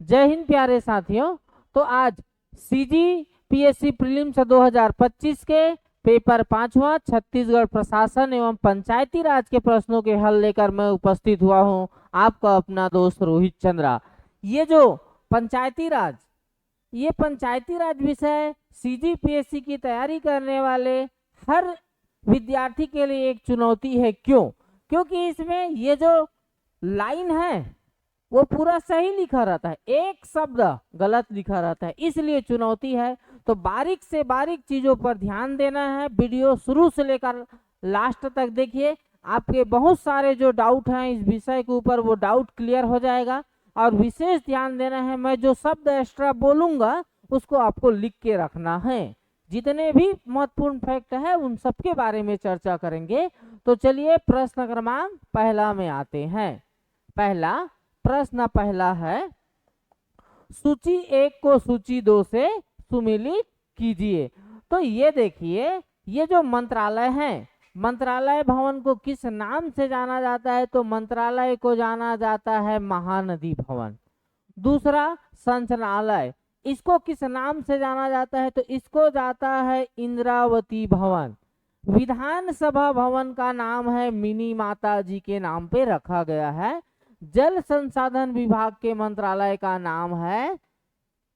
जय हिंद प्यारे साथियों। तो आज सीजीपीएससी प्रीलिम्स 2025 के पेपर 5वां छत्तीसगढ़ प्रशासन एवं पंचायती राज के प्रश्नों के हल लेकर मैं उपस्थित हुआ हूं, आपका अपना दोस्त रोहित चंद्रा। ये जो पंचायती राज ये पंचायती राज विषय सीजीपीएससी की तैयारी करने वाले हर विद्यार्थी के लिए एक चुनौती है। क्यों? क्योंकि इसमें ये जो लाइन है वो पूरा सही लिखा रहता है, एक शब्द गलत लिखा रहता है, इसलिए चुनौती है। तो बारीक से बारीक चीजों पर ध्यान देना है। वीडियो शुरू से लेकर लास्ट तक देखिए, आपके बहुत सारे जो डाउट हैं इस विषय के ऊपर वो डाउट क्लियर हो जाएगा। और विशेष ध्यान देना है, मैं जो शब्द एक्स्ट्रा बोलूंगा उसको आपको लिख के रखना है। जितने भी महत्वपूर्ण फैक्ट है उन सब के बारे में चर्चा करेंगे। तो चलिए प्रश्न क्रमांक पहला में आते हैं। पहला है, सूची 1 को सूची 2 से सुमेलित कीजिए। तो ये देखिए, ये जो मंत्रालय है, मंत्रालय भवन को किस नाम से जाना जाता है? तो मंत्रालय को जाना जाता है महानदी भवन। दूसरा, संचालनालय, इसको किस नाम से जाना जाता है? तो इसको जाता है इंद्रावती भवन। विधानसभा भवन का नाम है मिनी माता जी के नाम पे रखा गया है। जल संसाधन विभाग के मंत्रालय का नाम है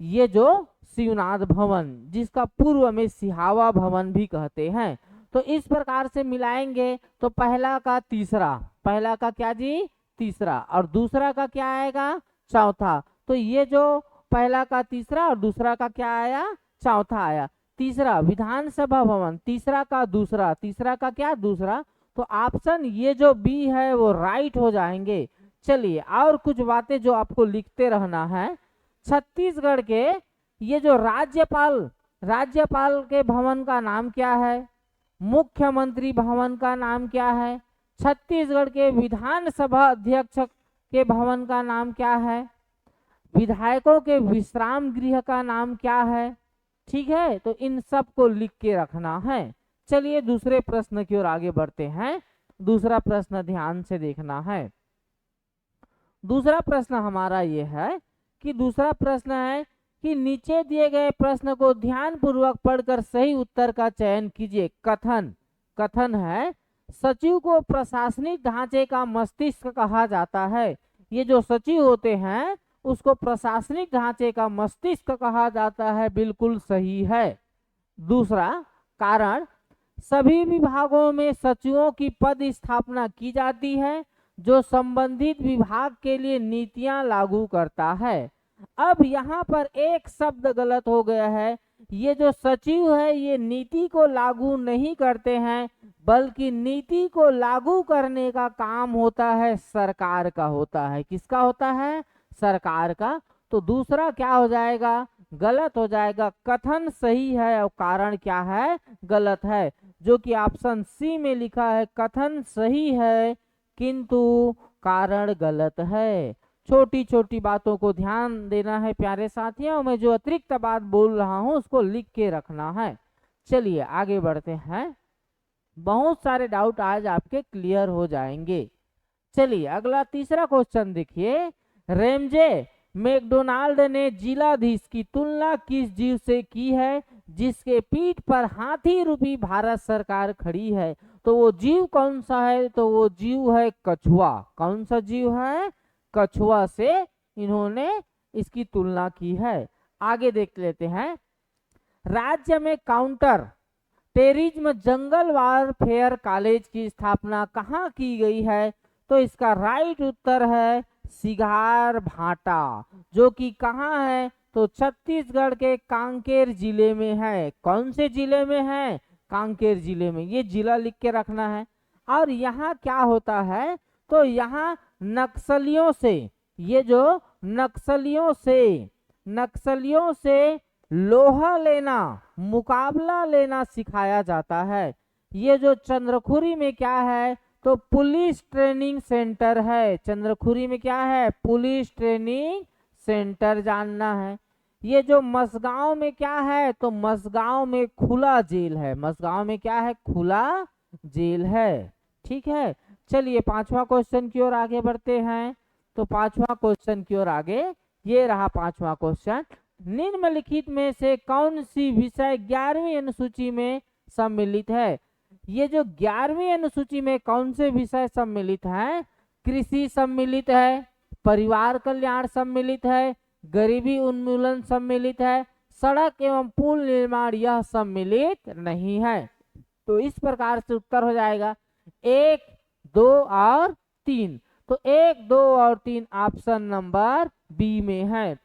ये जो शिवनाथ भवन, जिसका पूर्व में सिहावा भवन भी कहते हैं। तो इस प्रकार से मिलाएंगे तो पहला का तीसरा, पहला का क्या जी? तीसरा, और दूसरा का क्या आएगा? चौथा। तो ये जो पहला का तीसरा और दूसरा का क्या आया? चौथा आया। तीसरा विधानसभा भवन, तीसरा का दूसरा, तीसरा का क्या? दूसरा। तो ऑप्शन ये जो बी है वो राइट हो जाएंगे। चलिए और कुछ बातें जो आपको लिखते रहना है। छत्तीसगढ़ के ये जो राज्यपाल के भवन का नाम क्या है? मुख्यमंत्री भवन का नाम क्या है? छत्तीसगढ़ के विधानसभा अध्यक्ष के भवन का नाम क्या है? विधायकों के विश्राम गृह का नाम क्या है? ठीक है, तो इन सब को लिख के रखना है। चलिए दूसरे प्रश्न की ओर आगे बढ़ते हैं। दूसरा प्रश्न ध्यान से देखना है। दूसरा प्रश्न हमारा ये है कि दूसरा प्रश्न है कि नीचे दिए गए प्रश्न को ध्यान पूर्वक पढ़कर सही उत्तर का चयन कीजिए। कथन है, सचिव को प्रशासनिक ढांचे का मस्तिष्क कहा जाता है। ये जो सचिव होते हैं उसको प्रशासनिक ढांचे का मस्तिष्क कहा जाता है, बिल्कुल सही है। दूसरा कारण, सभी विभागों में सचिवों की पद स्थापना की जाती है जो संबंधित विभाग के लिए नीतियां लागू करता है। अब यहाँ पर एक शब्द गलत हो गया है। ये जो सचिव है ये नीति को लागू नहीं करते हैं, बल्कि नीति को लागू करने का काम होता है सरकार का होता है। किसका होता है? सरकार का। तो दूसरा क्या हो जाएगा? गलत हो जाएगा। कथन सही है और कारण क्या है? गलत है, जो कि ऑप्शन सी में लिखा है। कथन सही है किंतु कारण गलत है। छोटी छोटी बातों को ध्यान देना है प्यारे साथियों। मैं जो अतिरिक्त बात बोल रहा हूं उसको लिख के रखना है। चलिए आगे बढ़ते हैं। बहुत सारे डाउट आज आपके क्लियर हो जाएंगे। चलिए अगला तीसरा क्वेश्चन देखिए। रेमजे मैकडोनाल्ड ने जिलाधीश की तुलना किस जीव से की है जिसके पीठ पर हाथी रूपी भारत सरकार खड़ी है? तो वो जीव कौन सा है? तो वो जीव है कछुआ। कौन सा जीव है? कछुआ से इन्होंने इसकी तुलना की है। आगे देख लेते हैं। राज्य में counter terrorism jungle warfare college की स्थापना कहाँ की गई है? तो इसका राइट उत्तर है सिगार भाटा, जो कि कहाँ है? तो छत्तीसगढ़ के कांकेर जिले में है। कौन से जिले में है? कांकेर जिले में। ये जिला लिख के रखना है। और यहाँ क्या होता है? तो यहाँ नक्सलियों से, ये जो नक्सलियों से लोहा लेना, मुकाबला लेना सिखाया जाता है। ये जो चंद्रखुरी में क्या है? तो पुलिस ट्रेनिंग सेंटर है। चंद्रखुरी में क्या है? पुलिस ट्रेनिंग सेंटर जानना है। ये जो मसगांव में क्या है? तो मसगांव में खुला जेल है। मसगांव में क्या है? खुला जेल है। ठीक है, चलिए पांचवा क्वेश्चन की ओर आगे बढ़ते हैं। तो पांचवा क्वेश्चन की ओर आगे ये रहा 5वां क्वेश्चन। निम्नलिखित में से कौन सी विषय 11वीं अनुसूची में सम्मिलित है? ये जो 11वीं अनुसूची में कौन से विषय सम्मिलित हैं? कृषि सम्मिलित है, परिवार कल्याण सम्मिलित है, गरीबी उन्मूलन सम्मिलित है, सड़क एवं पुल निर्माण यह सम्मिलित नहीं है। तो इस प्रकार से उत्तर हो जाएगा 1, 2 और 3। तो 1, 2 और 3 ऑप्शन नंबर बी में है।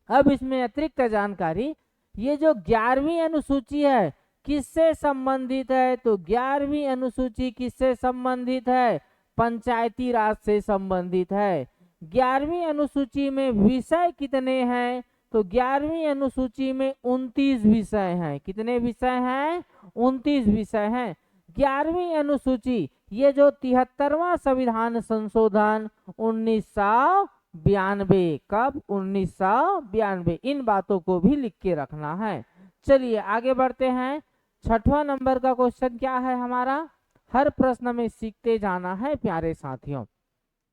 अब इसमें अतिरिक्त जानकारी, ये जो 11वीं अनुसूची है किससे संबंधित है? तो 11वीं अनुसूची किससे संबंधित है? पंचायती राज से संबंधित है। 11वीं अनुसूची में विषय कितने हैं? तो 11वीं अनुसूची में 29 विषय हैं। कितने विषय हैं? 29 विषय हैं 11वीं अनुसूची। ये जो 73वां संविधान संशोधन 1992, कब? 1992। इन बातों को भी लिख के रखना है। चलिए आगे बढ़ते हैं। 6वां नंबर का क्वेश्चन क्या है हमारा? हर प्रश्न में सीखते जाना है प्यारे साथियों।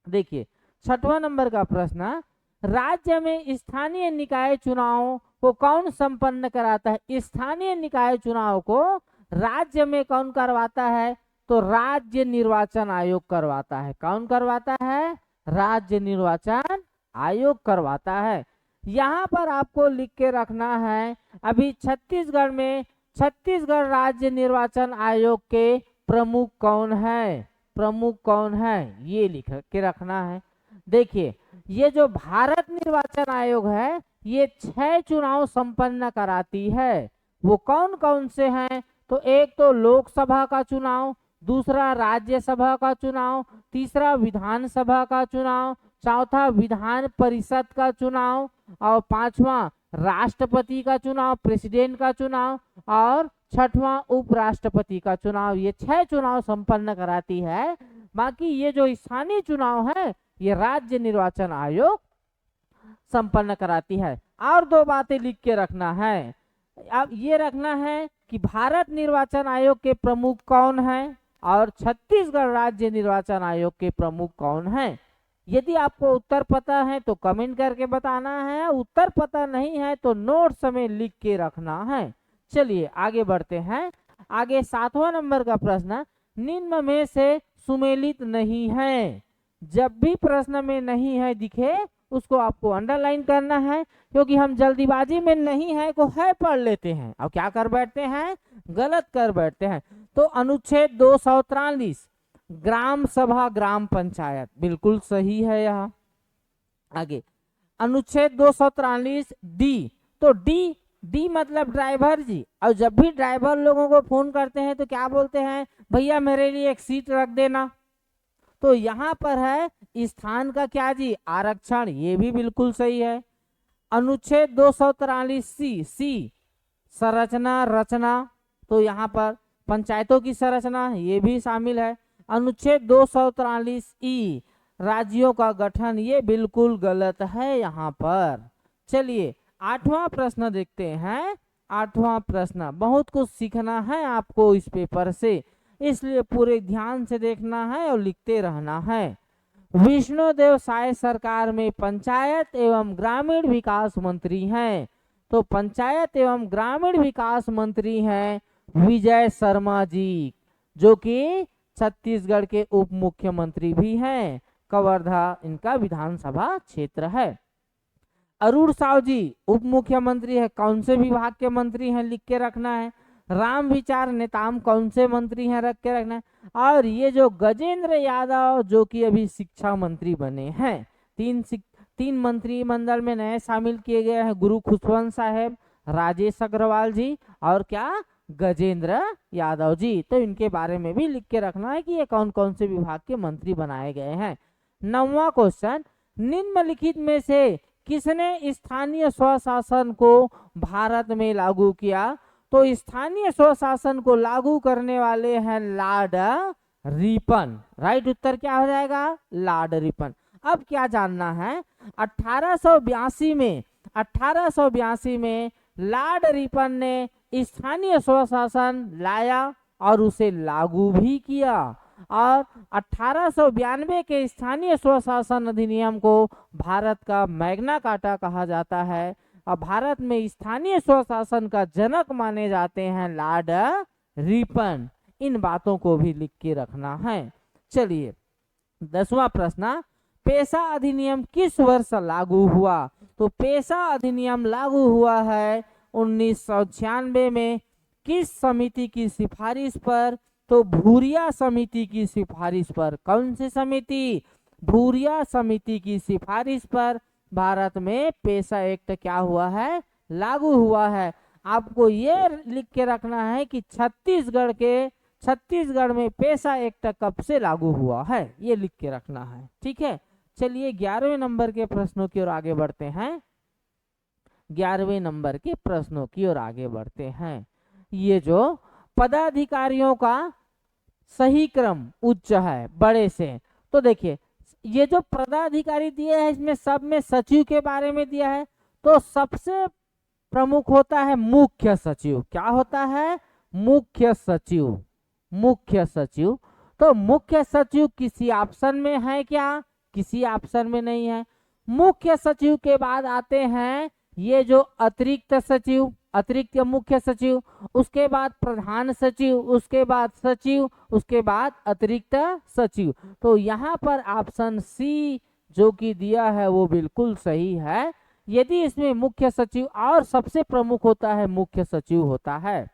देखिए 6वां नंबर का प्रश्न, राज्य में स्थानीय निकाय चुनाव को कौन संपन्न कराता है? स्थानीय निकाय चुनाव को राज्य में कौन करवाता है? तो राज्य निर्वाचन आयोग करवाता है। कौन करवाता है? राज्य निर्वाचन आयोग करवाता है। यहाँ पर आपको लिख के रखना है, अभी छत्तीसगढ़ में छत्तीसगढ़ राज्य निर्वाचन आयोग के प्रमुख कौन है? प्रमुख कौन है ये लिख के रखना है। देखिए ये जो भारत निर्वाचन आयोग है ये 6 चुनाव संपन्न कराती है। वो कौन कौन से हैं? तो एक तो लोकसभा का चुनाव, दूसरा राज्यसभा का चुनाव, तीसरा विधानसभा का चुनाव, चौथा विधान परिषद का चुनाव और 5वां राष्ट्रपति का चुनाव, प्रेसिडेंट का चुनाव और 6वां उपराष्ट्रपति का चुनाव। ये 6 चुनाव संपन्न कराती है। बाकी ये जो स्थानीय चुनाव है ये राज्य निर्वाचन आयोग संपन्न कराती है। और 2 बातें लिख के रखना है। अब ये रखना है कि भारत निर्वाचन आयोग के प्रमुख कौन है और छत्तीसगढ़ राज्य निर्वाचन आयोग के प्रमुख कौन है। यदि आपको उत्तर पता है तो कमेंट करके बताना है, उत्तर पता नहीं है तो नोट्स में लिख के रखना है। चलिए आगे बढ़ते हैं। आगे 7वां नंबर का प्रश्न, निम्न में से सुमेलित नहीं है। जब भी प्रश्न में नहीं है दिखे उसको आपको अंडरलाइन करना है, क्योंकि हम जल्दीबाजी में नहीं है को है पढ़ लेते हैं और क्या कर बैठते हैं? गलत कर बैठते हैं। तो अनुच्छेद 243 ग्राम सभा ग्राम पंचायत बिल्कुल सही है। यहाँ आगे अनुच्छेद 243 डी, तो डी मतलब ड्राइवर जी। और जब भी ड्राइवर लोगों को फोन करते हैं तो क्या बोलते हैं? भैया मेरे लिए एक सीट रख देना। तो यहाँ पर है स्थान का क्या जी? आरक्षण। ये भी बिल्कुल सही है। अनुच्छेद 243 सी संरचना रचना, तो यहाँ पर पंचायतों की संरचना ये भी शामिल है। अनुच्छेद 243 ई राज्यों का गठन, ये बिल्कुल गलत है यहाँ पर। चलिए 8वां प्रश्न देखते हैं। 8वां प्रश्न, बहुत कुछ सीखना है आपको इस पेपर से, इसलिए पूरे ध्यान से देखना है और लिखते रहना है। विष्णुदेव साय सरकार में पंचायत एवं ग्रामीण विकास मंत्री हैं। तो पंचायत एवं ग्रामीण विकास मंत्री हैं विजय शर्मा जी, जो कि छत्तीसगढ़ के उप मुख्यमंत्री भी हैं। कवर्धा इनका विधानसभा क्षेत्र है। अरुण साव जी उप मुख्यमंत्री है। कौन से विभाग के मंत्री हैं लिख के रखना है। राम विचार नेताम कौन से मंत्री हैं रख के रखना है। और ये जो गजेंद्र यादव जो कि अभी शिक्षा मंत्री बने हैं, 3 मंत्रिमंडल में नए शामिल किए गए हैं, गुरु खुशवंत साहब, राजेश अग्रवाल जी और क्या गजेंद्र यादव जी। तो इनके बारे में भी लिख के रखना है कि ये कौन कौन से विभाग के मंत्री बनाए गए हैं। 9वां क्वेश्चन, निम्नलिखित में से किसने स्थानीय स्वशासन को भारत में लागू किया? तो स्थानीय स्वशासन को लागू करने वाले हैं लॉर्ड रिपन। राइट उत्तर क्या हो जाएगा? Lord Ripon. अब क्या जानना है? 1882 में लॉर्ड रिपन ने स्थानीय स्वशासन लाया और उसे लागू भी किया। और 1892 के स्थानीय स्वशासन अधिनियम को भारत का मैग्ना कार्टा कहा जाता है। और भारत में स्थानीय स्वशासन का जनक माने जाते हैं लॉर्ड रिपन। इन बातों को भी लिख के रखना है। चलिए 10वां प्रश्न, पेशा अधिनियम किस वर्ष लागू हुआ? तो पेशा अधिनियम लागू हुआ है 1996 में। किस समिति की सिफारिश पर? तो भूरिया समिति की सिफारिश पर। कौन सी समिति? भूरिया समिति की सिफारिश पर भारत में पेशा एक्ट क्या हुआ है? लागू हुआ है। आपको ये लिख के रखना है कि छत्तीसगढ़ में पेशा एक्ट कब से लागू हुआ है, ये लिख के रखना है। ठीक है, चलिए 11वें नंबर के प्रश्नों की ओर आगे बढ़ते हैं। 11वें नंबर के प्रश्नों की ओर आगे बढ़ते हैं। ये जो पदाधिकारियों का सही क्रम उच्च है बड़े से, तो देखिए ये जो पदाधिकारी दिए हैं इसमें सब में सचिव के बारे में दिया है। तो सबसे प्रमुख होता है मुख्य सचिव। क्या होता है? मुख्य सचिव। मुख्य सचिव। तो मुख्य सचिव किसी ऑप्शन में है क्या? किसी ऑप्शन में नहीं है। मुख्य सचिव के बाद आते हैं ये जो अतिरिक्त सचिव, अतिरिक्त मुख्य सचिव, उसके बाद प्रधान सचिव, उसके बाद सचिव, उसके बाद अतिरिक्त सचिव। तो यहाँ पर ऑप्शन सी जो कि दिया है वो बिल्कुल सही है। यदि इसमें मुख्य सचिव और सबसे प्रमुख होता है मुख्य सचिव होता है।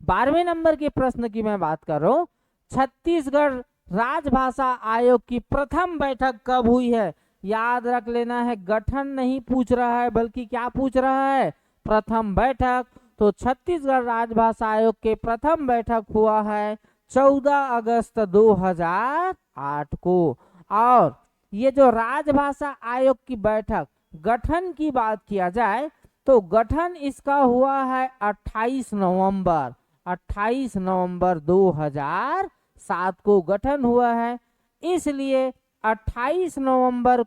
12वें नंबर के प्रश्न की मैं बात कर रहा हूँ। छत्तीसगढ़ राजभाषा आयोग की प्रथम बैठक कब हुई है? याद रख लेना है, गठन नहीं पूछ रहा है बल्कि क्या पूछ रहा है? प्रथम बैठक। तो छत्तीसगढ़ राजभाषा आयोग के प्रथम बैठक हुआ है 14 अगस्त 2008 को। और ये जो राजभाषा आयोग की बैठक गठन की बात किया जाए तो गठन इसका हुआ है 28 नवंबर 2007 को गठन हुआ है। इसलिए 28 नवंबर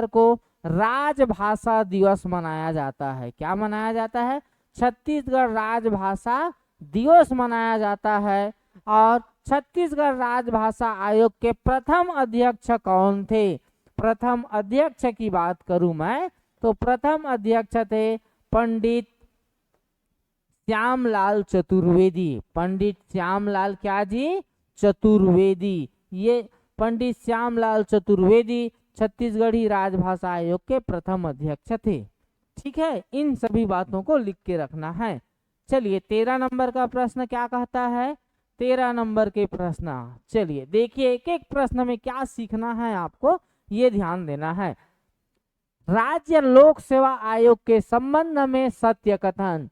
को राजभाषा दिवस मनाया जाता है। क्या मनाया जाता है? छत्तीसगढ़ राजभाषा दिवस मनाया जाता है। और छत्तीसगढ़ राजभाषा आयोग के प्रथम अध्यक्ष कौन थे? प्रथम अध्यक्ष की बात करूं मैं तो प्रथम अध्यक्ष थे पंडित श्यामलाल चतुर्वेदी। पंडित श्यामलाल क्या जी? चतुर्वेदी। ये पंडित श्यामलाल चतुर्वेदी छत्तीसगढ़ी राजभाषा आयोग के प्रथम अध्यक्ष थे। ठीक है, इन सभी बातों को लिख के रखना है। चलिए 13 नंबर का प्रश्न क्या कहता है? 13 नंबर के प्रश्न चलिए देखिए, एक एक प्रश्न में क्या सीखना है आपको ये ध्यान देना है। राज्य लोक सेवा आयोग के संबंध में सत्य कथन।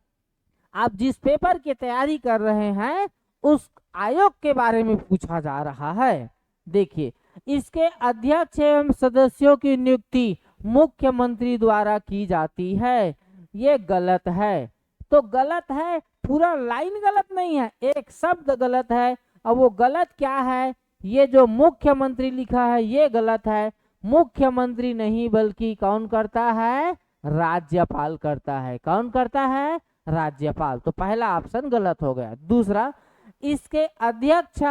आप जिस पेपर की तैयारी कर रहे हैं उस आयोग के बारे में पूछा जा रहा है। देखिए, इसके अध्यक्ष एवं सदस्यों की नियुक्ति मुख्यमंत्री द्वारा की जाती है। ये गलत है। तो गलत है, पूरा लाइन गलत नहीं है, एक शब्द गलत है। अब वो गलत क्या है? ये जो मुख्यमंत्री लिखा है ये गलत है। मुख्यमंत्री नहीं बल्कि कौन करता है? राज्यपाल करता है। कौन करता है? राज्यपाल। तो पहला ऑप्शन गलत हो गया। दूसरा, इसके अध्यक्ष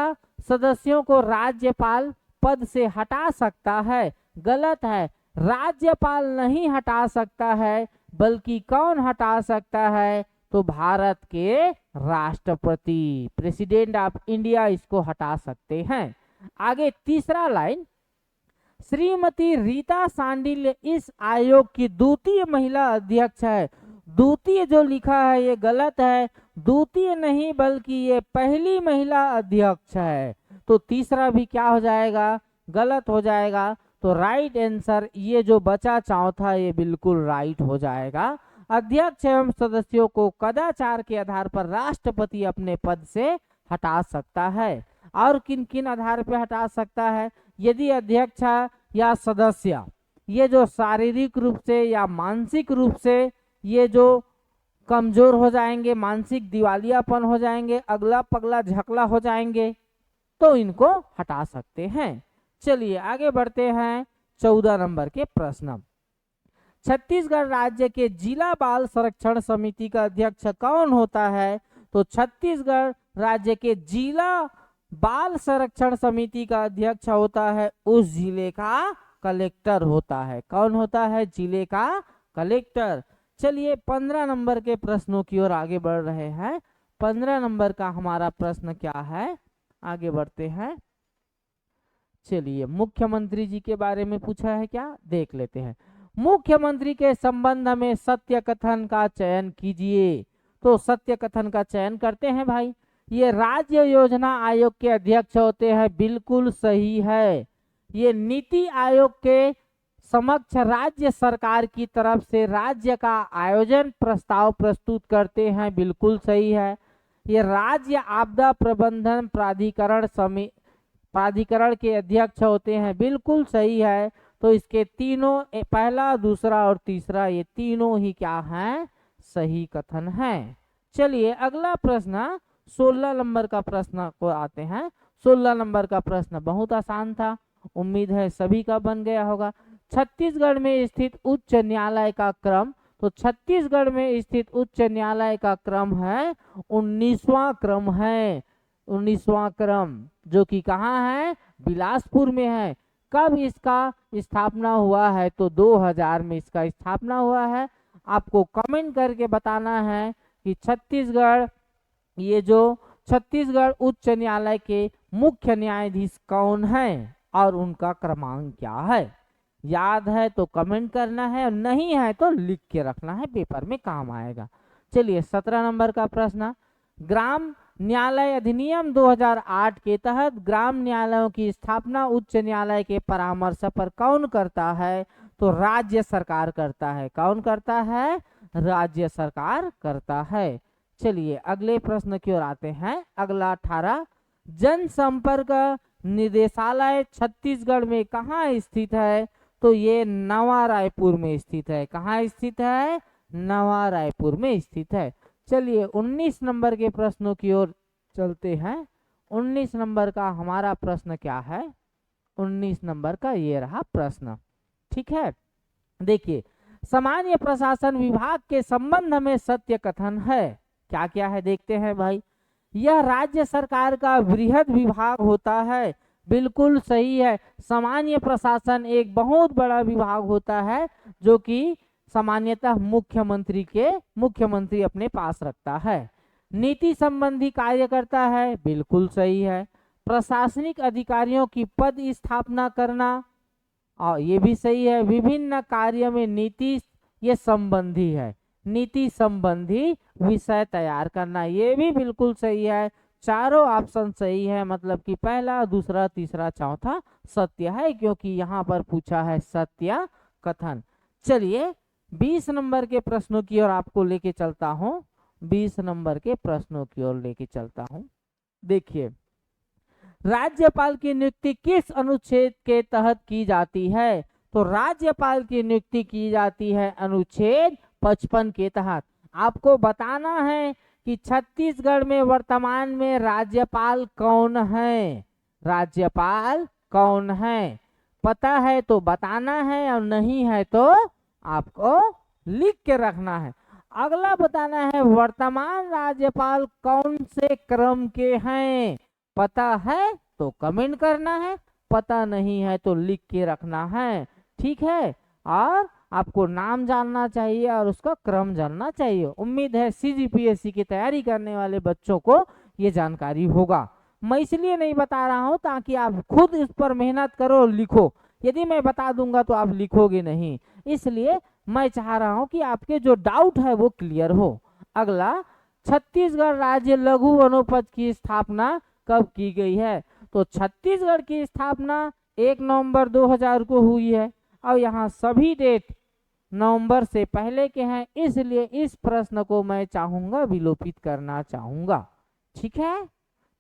सदस्यों को राज्यपाल पद से हटा सकता है। गलत है, राज्यपाल नहीं हटा सकता है बल्कि कौन हटा सकता है? तो भारत के राष्ट्रपति, प्रेसिडेंट ऑफ इंडिया इसको हटा सकते हैं। आगे तीसरा लाइन, श्रीमती रीता सांडिल्य इस आयोग की द्वितीय महिला अध्यक्ष है। द्वितीय जो लिखा है ये गलत है, द्वितीय नहीं बल्कि ये पहली महिला अध्यक्ष है। तो तीसरा भी क्या हो जाएगा? गलत हो जाएगा। तो राइट आंसर ये जो बचा चौथा ये बिल्कुल राइट हो जाएगा। अध्यक्ष एवं सदस्यों को कदाचार के आधार पर राष्ट्रपति अपने पद से हटा सकता है। और किन किन आधार पर हटा सकता है? यदि अध्यक्ष या सदस्य ये जो शारीरिक रूप से या मानसिक रूप से ये जो कमजोर हो जाएंगे, मानसिक दिवालियापन हो जाएंगे, अगला पगला झकला हो जाएंगे, तो इनको हटा सकते हैं। चलिए आगे बढ़ते हैं 14 नंबर के प्रश्न। छत्तीसगढ़ राज्य के जिला बाल संरक्षण समिति का अध्यक्ष कौन होता है? तो छत्तीसगढ़ राज्य के जिला बाल संरक्षण समिति का अध्यक्ष होता है उस जिले का कलेक्टर होता है। कौन होता है? जिले का कलेक्टर। चलिए 15 नंबर के प्रश्नों की ओर आगे बढ़ रहे हैं। 15 नंबर का हमारा प्रश्न क्या है, आगे बढ़ते हैं। चलिए मुख्यमंत्री जी के बारे में पूछा है क्या, देख लेते हैं। मुख्यमंत्री के संबंध में सत्य कथन का चयन कीजिए। तो सत्य कथन का चयन करते हैं भाई। ये राज्य योजना आयोग के अध्यक्ष होते हैं, बिल्कुल सही है। ये नीति आयोग के समक्ष राज्य सरकार की तरफ से राज्य का आयोजन प्रस्ताव प्रस्तुत करते हैं, बिल्कुल सही है। ये राज्य आपदा प्रबंधन प्राधिकरण के अध्यक्ष होते हैं, बिल्कुल सही है। तो इसके तीनों, पहला, दूसरा और तीसरा, ये तीनों ही क्या हैं? सही कथन है। चलिए अगला प्रश्न 16 नंबर का प्रश्न को आते हैं। 16 नंबर का प्रश्न बहुत आसान था, उम्मीद है सभी का बन गया होगा। छत्तीसगढ़ में स्थित उच्च न्यायालय का क्रम, तो छत्तीसगढ़ में स्थित उच्च न्यायालय का क्रम है 19वां क्रम है। 19वां क्रम, जो कि कहाँ है? बिलासपुर में है। कब इसका स्थापना हुआ है? तो 2000 में इसका स्थापना हुआ है। आपको कमेंट करके बताना है कि छत्तीसगढ़, ये जो छत्तीसगढ़ उच्च न्यायालय के मुख्य न्यायाधीश कौन है और उनका क्रमांक क्या है। याद है तो कमेंट करना है, और नहीं है तो लिख के रखना है, पेपर में काम आएगा। चलिए 17 नंबर का प्रश्न, ग्राम न्यायालय अधिनियम 2008 के तहत ग्राम न्यायालयों की स्थापना उच्च न्यायालय के परामर्श पर कौन करता है? तो राज्य सरकार करता है। कौन करता है? राज्य सरकार करता है। चलिए अगले प्रश्न की ओर आते हैं। अगला 18, जनसंपर्क निदेशालय छत्तीसगढ़ में कहाँ स्थित है? तो ये नवा रायपुर में स्थित है। कहाँ स्थित है? नवा रायपुर में स्थित है। चलिए 19 नंबर के प्रश्नों की ओर चलते हैं। 19 नंबर का हमारा प्रश्न क्या है? 19 नंबर का ये रहा प्रश्न, ठीक है। देखिए, सामान्य प्रशासन विभाग के संबंध में सत्य कथन है। क्या क्या है देखते हैं भाई। यह राज्य सरकार का वृहद विभाग होता है, बिल्कुल सही है। सामान्य प्रशासन एक बहुत बड़ा विभाग होता है, जो कि सामान्यतः मुख्यमंत्री अपने पास रखता है। नीति संबंधी कार्य करता है, बिल्कुल सही है। प्रशासनिक अधिकारियों की पद स्थापना करना, और ये भी सही है। विभिन्न कार्य में नीति, ये संबंधी है, नीति संबंधी विषय तैयार करना, ये भी बिल्कुल सही है। चारों ऑप्शन सही है, मतलब कि पहला, दूसरा, तीसरा, चौथा सत्य है, क्योंकि यहाँ पर पूछा है सत्य कथन। चलिए 20 नंबर के प्रश्नों की ओर आपको लेके चलता हूँ। 20 नंबर के प्रश्नों की ओर लेके चलता हूँ। देखिए, राज्यपाल की नियुक्ति किस अनुच्छेद के तहत की जाती है? तो राज्यपाल की नियुक्ति की जाती है अनुच्छेद 55 के तहत। आपको बताना है कि छत्तीसगढ़ में वर्तमान में राज्यपाल कौन है। राज्यपाल कौन है, पता है तो बताना है, और नहीं है तो आपको लिख के रखना है। अगला बताना है वर्तमान राज्यपाल कौन से क्रम के हैं। पता है तो कमेंट करना है, पता नहीं है तो लिख के रखना है, ठीक है। और आपको नाम जानना चाहिए और उसका क्रम जानना चाहिए। उम्मीद है सीजीपीएससी की तैयारी करने वाले बच्चों को ये जानकारी होगा। मैं इसलिए नहीं बता रहा हूँ ताकि आप खुद इस पर मेहनत करो और लिखो। यदि मैं बता दूंगा तो आप लिखोगे नहीं, इसलिए मैं चाह रहा हूँ कि आपके जो डाउट है वो क्लियर हो। अगला, छत्तीसगढ़ राज्य लघु वनोपज की स्थापना कब की गई है? तो छत्तीसगढ़ की स्थापना 1 नवंबर 2000 को हुई है, और यहाँ सभी डेट नवंबर से पहले के हैं, इसलिए इस प्रश्न को मैं चाहूंगा विलोपित करना चाहूंगा, ठीक है।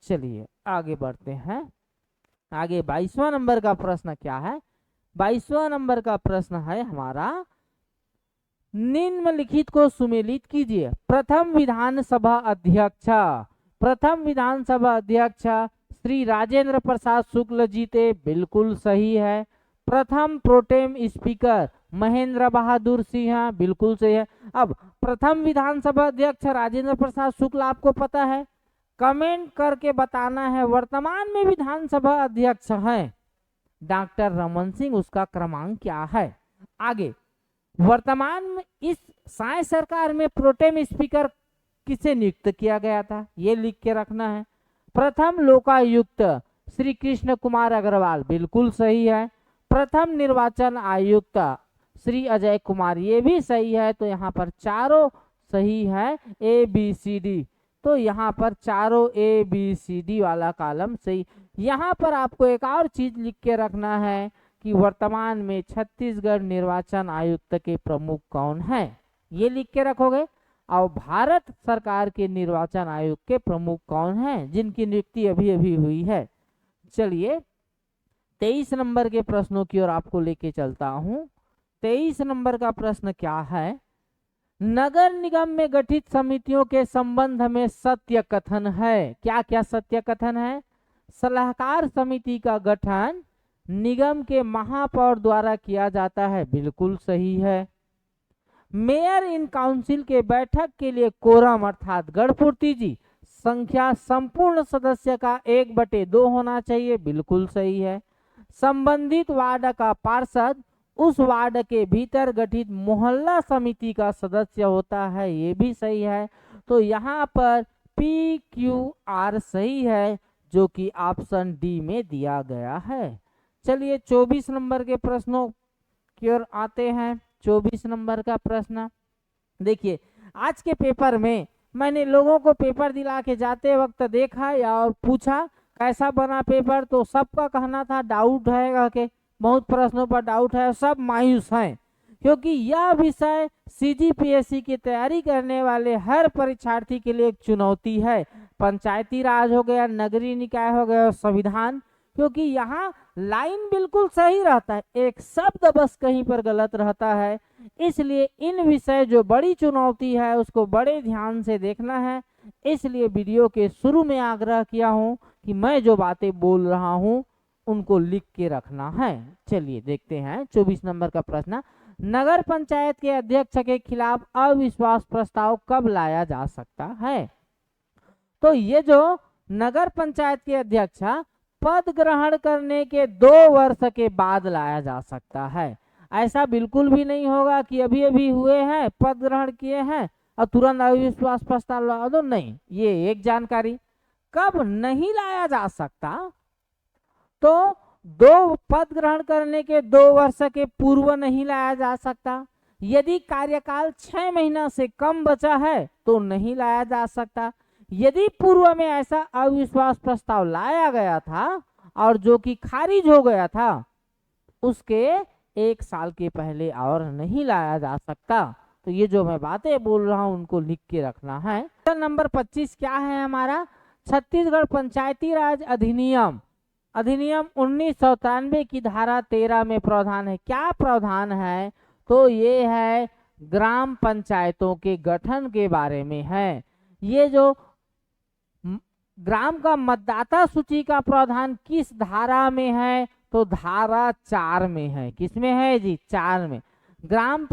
चलिए आगे बढ़ते हैं। आगे 22वां नंबर का प्रश्न क्या है? 22वां नंबर का प्रश्न है हमारा, निम्नलिखित को सुमेलित कीजिए। प्रथम विधानसभा अध्यक्ष श्री राजेंद्र प्रसाद शुक्ल जी थे, बिल्कुल सही है। प्रथम प्रोटेम स्पीकर महेंद्र बहादुर सिंह, बिल्कुल सही है। अब प्रथम विधानसभा अध्यक्ष राजेंद्र प्रसाद शुक्ल आपको पता है कमेंट करके बताना है। वर्तमान में विधानसभा अध्यक्ष हैं डॉक्टर रमन सिंह, उसका क्रमांक क्या है। आगे, वर्तमान में इस साय सरकार में प्रोटेम स्पीकर किसे नियुक्त किया गया था, ये लिख के रखना है। प्रथम लोकायुक्त श्री कृष्ण कुमार अग्रवाल, बिल्कुल सही है। प्रथम निर्वाचन आयुक्त श्री अजय कुमार, ये भी सही है। तो यहाँ पर चारों सही है, ABCD। तो यहाँ पर चारों ABCD वाला कॉलम सही। यहाँ पर आपको एक और चीज लिख के रखना है कि वर्तमान में छत्तीसगढ़ निर्वाचन आयुक्त के प्रमुख कौन हैं, ये लिख के रखोगे। और भारत सरकार के निर्वाचन आयोग के प्रमुख कौन हैं, जिनकी नियुक्ति अभी अभी हुई है। चलिए 23 नंबर के प्रश्नों की ओर आपको लेके चलता हूं। 23 नंबर का प्रश्न क्या है, नगर निगम में गठित समितियों के संबंध में सत्य कथन है। क्या क्या सत्य कथन है। सलाहकार समिति का गठन निगम के महापौर द्वारा किया जाता है, बिल्कुल सही है। मेयर इन काउंसिल के बैठक के लिए कोरम अर्थात गढ़पूर्ति जी संख्या संपूर्ण सदस्य का 1/2 होना चाहिए, बिल्कुल सही है। संबंधित वार्ड का पार्षद उस वार्ड के भीतर गठित मोहल्ला समिति का सदस्य होता है, ये भी सही है। तो यहाँ पर PQR सही है, जो कि ऑप्शन डी में दिया गया है। चलिए 24 नंबर के प्रश्नों की ओर आते हैं। 24 नंबर का प्रश्न देखिए, आज के पेपर में मैंने लोगों को पेपर दिला के जाते वक्त देखा या और पूछा कैसा बना पेपर, तो सबका कहना था डाउट है, कि बहुत प्रश्नों पर डाउट है, सब मायूस हैं, क्योंकि यह विषय CGPSC की तैयारी करने वाले हर परीक्षार्थी के लिए एक चुनौती है। पंचायती राज हो गया, नगरीय निकाय हो गया और संविधान, क्योंकि यहाँ लाइन बिल्कुल सही रहता है, एक शब्द बस कहीं पर गलत रहता है। इसलिए इन विषय जो बड़ी चुनौती है उसको बड़े ध्यान से देखना है। इसलिए वीडियो के शुरू में आग्रह किया हूँ कि मैं जो बातें बोल रहा हूँ उनको लिख के रखना है। चलिए देखते हैं 24 नंबर का प्रश्न, नगर पंचायत के अध्यक्ष के खिलाफ अविश्वास प्रस्ताव कब लाया जा सकता है। तो ये जो नगर पंचायत के अध्यक्ष पद ग्रहण करने के 2 वर्ष के बाद लाया जा सकता है। ऐसा बिल्कुल भी नहीं होगा कि अभी अभी हुए हैं, पद ग्रहण किए हैं और तुरंत अविश्वास प्रस्ताव ला दो, नहीं। ये एक जानकारी। कब नहीं लाया जा सकता, तो 2 पद ग्रहण करने के 2 वर्ष के पूर्व नहीं लाया जा सकता। यदि कार्यकाल 6 महीना से कम बचा है तो नहीं लाया जा सकता। यदि पूर्व में ऐसा अविश्वास प्रस्ताव लाया गया था और जो कि खारिज हो गया था, उसके 1 साल के पहले और नहीं लाया जा सकता। तो ये जो मैं बातें बोल रहा हूं उनको लिख के रखना है। नंबर 25 क्या है हमारा, छत्तीसगढ़ पंचायती राज अधिनियम 1993 की धारा 13 में प्रावधान है। क्या प्रावधान है, तो ये है ग्राम पंचायतों के गठन के बारे में है। ये जो ग्राम का मतदाता सूची का प्रावधान किस धारा में है, तो धारा 4 में है। किसमें है जी, 4 में। ग्राम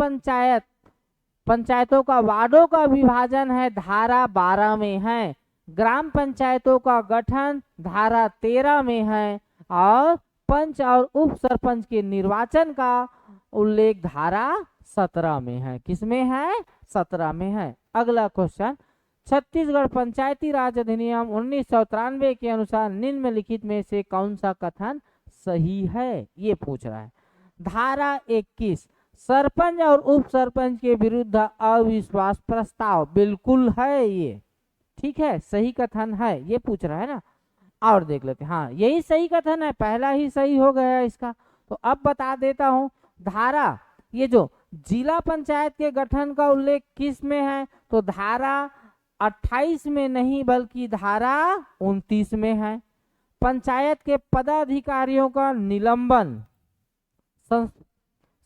पंचायतों का वार्डों का विभाजन है, धारा 12 में है। ग्राम पंचायतों का गठन धारा 13 में है और पंच और उप सरपंच के निर्वाचन का उल्लेख धारा 17 में है। किसमें है, 17 में है। अगला क्वेश्चन, छत्तीसगढ़ पंचायती राज अधिनियम 1993 के अनुसार निम्नलिखित में से कौन सा कथन सही है, ये पूछ रहा है। धारा 21 सरपंच और उप सरपंच के विरुद्ध अविश्वास प्रस्ताव, बिल्कुल है ये, ठीक है, सही कथन है, ये पूछ रहा है ना। और देख लेते हैं, हाँ यही सही कथन है, पहला ही सही हो गया इसका। तो अब बता देता हूं, धारा ये जो जिला पंचायत के गठन का उल्लेख किस में है, तो धारा 28 में नहीं बल्कि धारा 29 में है। पंचायत के पदाधिकारियों का निलंबन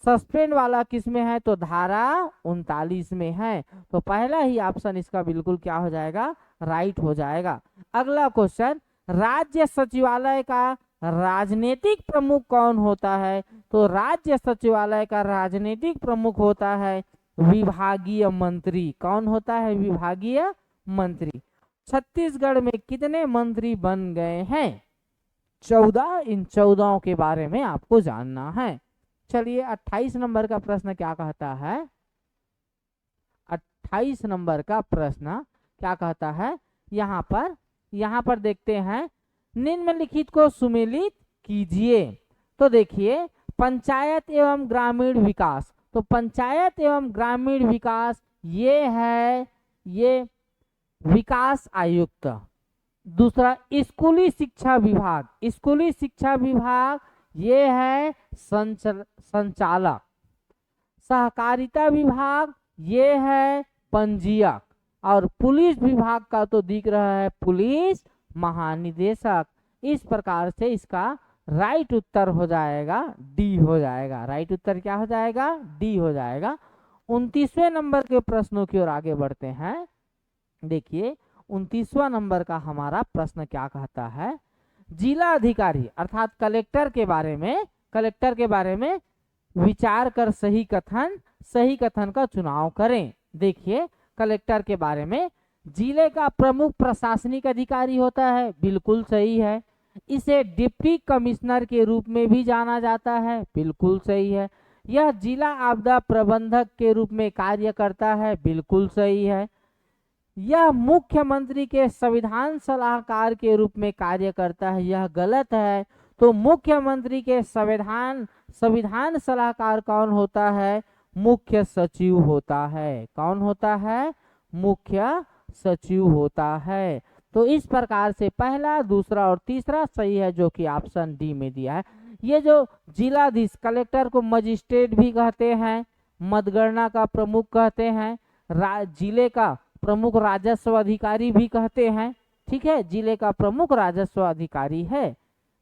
सस्पेंड वाला किस में है, तो धारा 39 में है। तो पहला ही ऑप्शन इसका बिल्कुल क्या हो जाएगा, राइट हो जाएगा। अगला क्वेश्चन, राज्य सचिवालय का राजनीतिक प्रमुख कौन होता है, तो राज्य सचिवालय का राजनीतिक प्रमुख होता है विभागीय मंत्री। कौन होता है, विभागीय मंत्री। छत्तीसगढ़ में कितने मंत्री बन गए हैं? 14। इन 14 के बारे में आपको जानना है। चलिए 28 नंबर का प्रश्न क्या कहता है? 28 नंबर का प्रश्न क्या कहता है? यहाँ पर देखते हैं, निम्नलिखित को सुमेलित कीजिए। तो देखिए, पंचायत एवं ग्रामीण विकास, तो पंचायत एवं ग्रामीण विकास ये है, ये विकास आयुक्त। दूसरा स्कूली शिक्षा विभाग, स्कूली शिक्षा विभाग ये है संचालक। सहकारिता विभाग ये है पंजीयक। और पुलिस विभाग का तो दिख रहा है पुलिस महानिदेशक। इस प्रकार से इसका राइट उत्तर हो जाएगा डी हो जाएगा। राइट उत्तर क्या हो जाएगा? डी हो जाएगा। 29वें नंबर के प्रश्नों की ओर आगे बढ़ते हैं। देखिए 29वां नंबर का हमारा प्रश्न क्या कहता है? जिला अधिकारी अर्थात कलेक्टर के बारे में विचार कर सही कथन का चुनाव करें। देखिए कलेक्टर के बारे में, जिले का प्रमुख प्रशासनिक अधिकारी होता है, बिल्कुल सही है। इसे डिप्टी कमिश्नर के रूप में भी जाना जाता है, बिल्कुल सही है। यह जिला आपदा प्रबंधक के रूप में कार्य करता है, बिल्कुल सही है। यह मुख्यमंत्री के संविधान सलाहकार के रूप में कार्य करता है, यह गलत है। तो मुख्यमंत्री के संविधान सलाहकार कौन होता है? मुख्य सचिव होता है। कौन होता है? मुख्य सचिव होता है। तो इस प्रकार से पहला, दूसरा और तीसरा सही है, जो कि ऑप्शन डी में दिया है। ये जो जिलाधीश, कलेक्टर को मजिस्ट्रेट भी कहते हैं, मतगणना का प्रमुख कहते हैं, जिले का प्रमुख राजस्व अधिकारी भी कहते हैं। ठीक है, जिले का प्रमुख राजस्व अधिकारी है।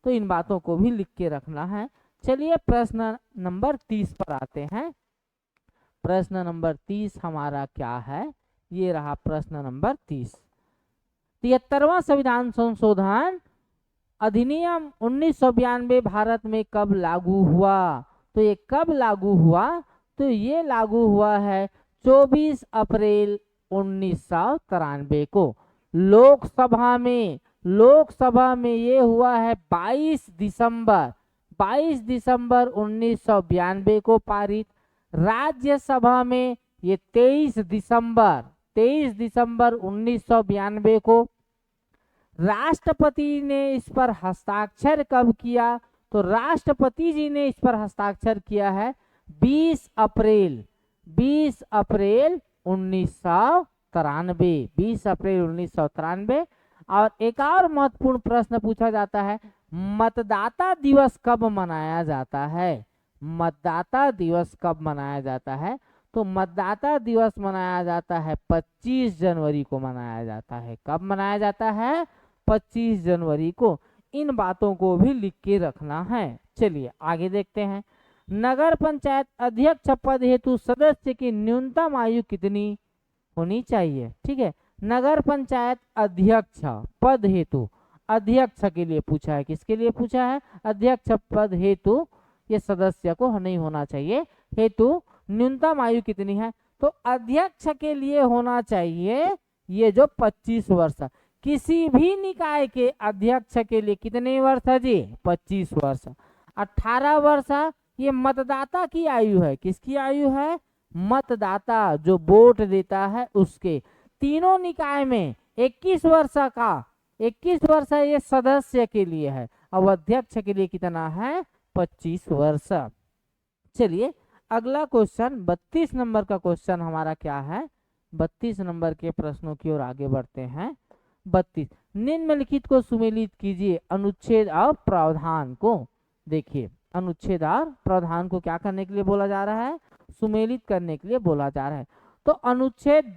तो इन बातों को भी लिख के रखना है। चलिए प्रश्न नंबर 30 पर आते हैं। प्रश्न नंबर 30 हमारा क्या है? ये रहा प्रश्न नंबर 30। 73वां संविधान संशोधन अधिनियम 1992 भारत में कब लागू हुआ? तो ये कब लागू हुआ? तो ये लागू हुआ है 24 अप्रैल 1993 को। लोकसभा में ये हुआ है 22 दिसंबर 1992 को पारित। राज्यसभा में ये 23 दिसंबर 1992 को। राष्ट्रपति ने इस पर हस्ताक्षर कब किया? तो राष्ट्रपति जी ने इस पर हस्ताक्षर किया है 20 अप्रैल 1993। और एक और महत्वपूर्ण प्रश्न पूछा जाता है, मतदाता दिवस कब मनाया जाता है? मतदाता दिवस कब मनाया जाता है? तो मतदाता दिवस मनाया जाता है 25 जनवरी को मनाया जाता है। कब मनाया जाता है? 25 जनवरी को। इन बातों को भी लिख के रखना है। चलिए आगे देखते हैं। नगर पंचायत अध्यक्ष पद हेतु सदस्य की न्यूनतम आयु कितनी होनी चाहिए? ठीक है, नगर पंचायत अध्यक्ष पद हेतु, अध्यक्ष के लिए पूछा है। किसके लिए पूछा है? अध्यक्ष पद हेतु ये सदस्य को नहीं होना चाहिए। हेतु न्यूनतम आयु कितनी है? तो अध्यक्ष के लिए होना चाहिए ये जो 25 वर्ष। किसी भी निकाय के अध्यक्ष के लिए कितने वर्ष है जी? 25 वर्ष। 18 वर्ष ये मतदाता की आयु है। किसकी आयु है? मतदाता जो वोट देता है उसके। तीनों निकाय में 21 वर्ष ये सदस्य के लिए है। अब अध्यक्ष के लिए कितना है? 25 वर्ष। चलिए अगला क्वेश्चन 32 नंबर का क्वेश्चन हमारा क्या है? 32 नंबर के प्रश्नों की ओर आगे बढ़ते हैं। 32, निम्नलिखित को सुमेलित कीजिए। अनुच्छेद और प्रावधान को देखिए। अनुच्छेद और प्रावधान को क्या करने के लिए बोला जा रहा है? सुमेलित करने के लिए बोला जा रहा है। तो अनुच्छेद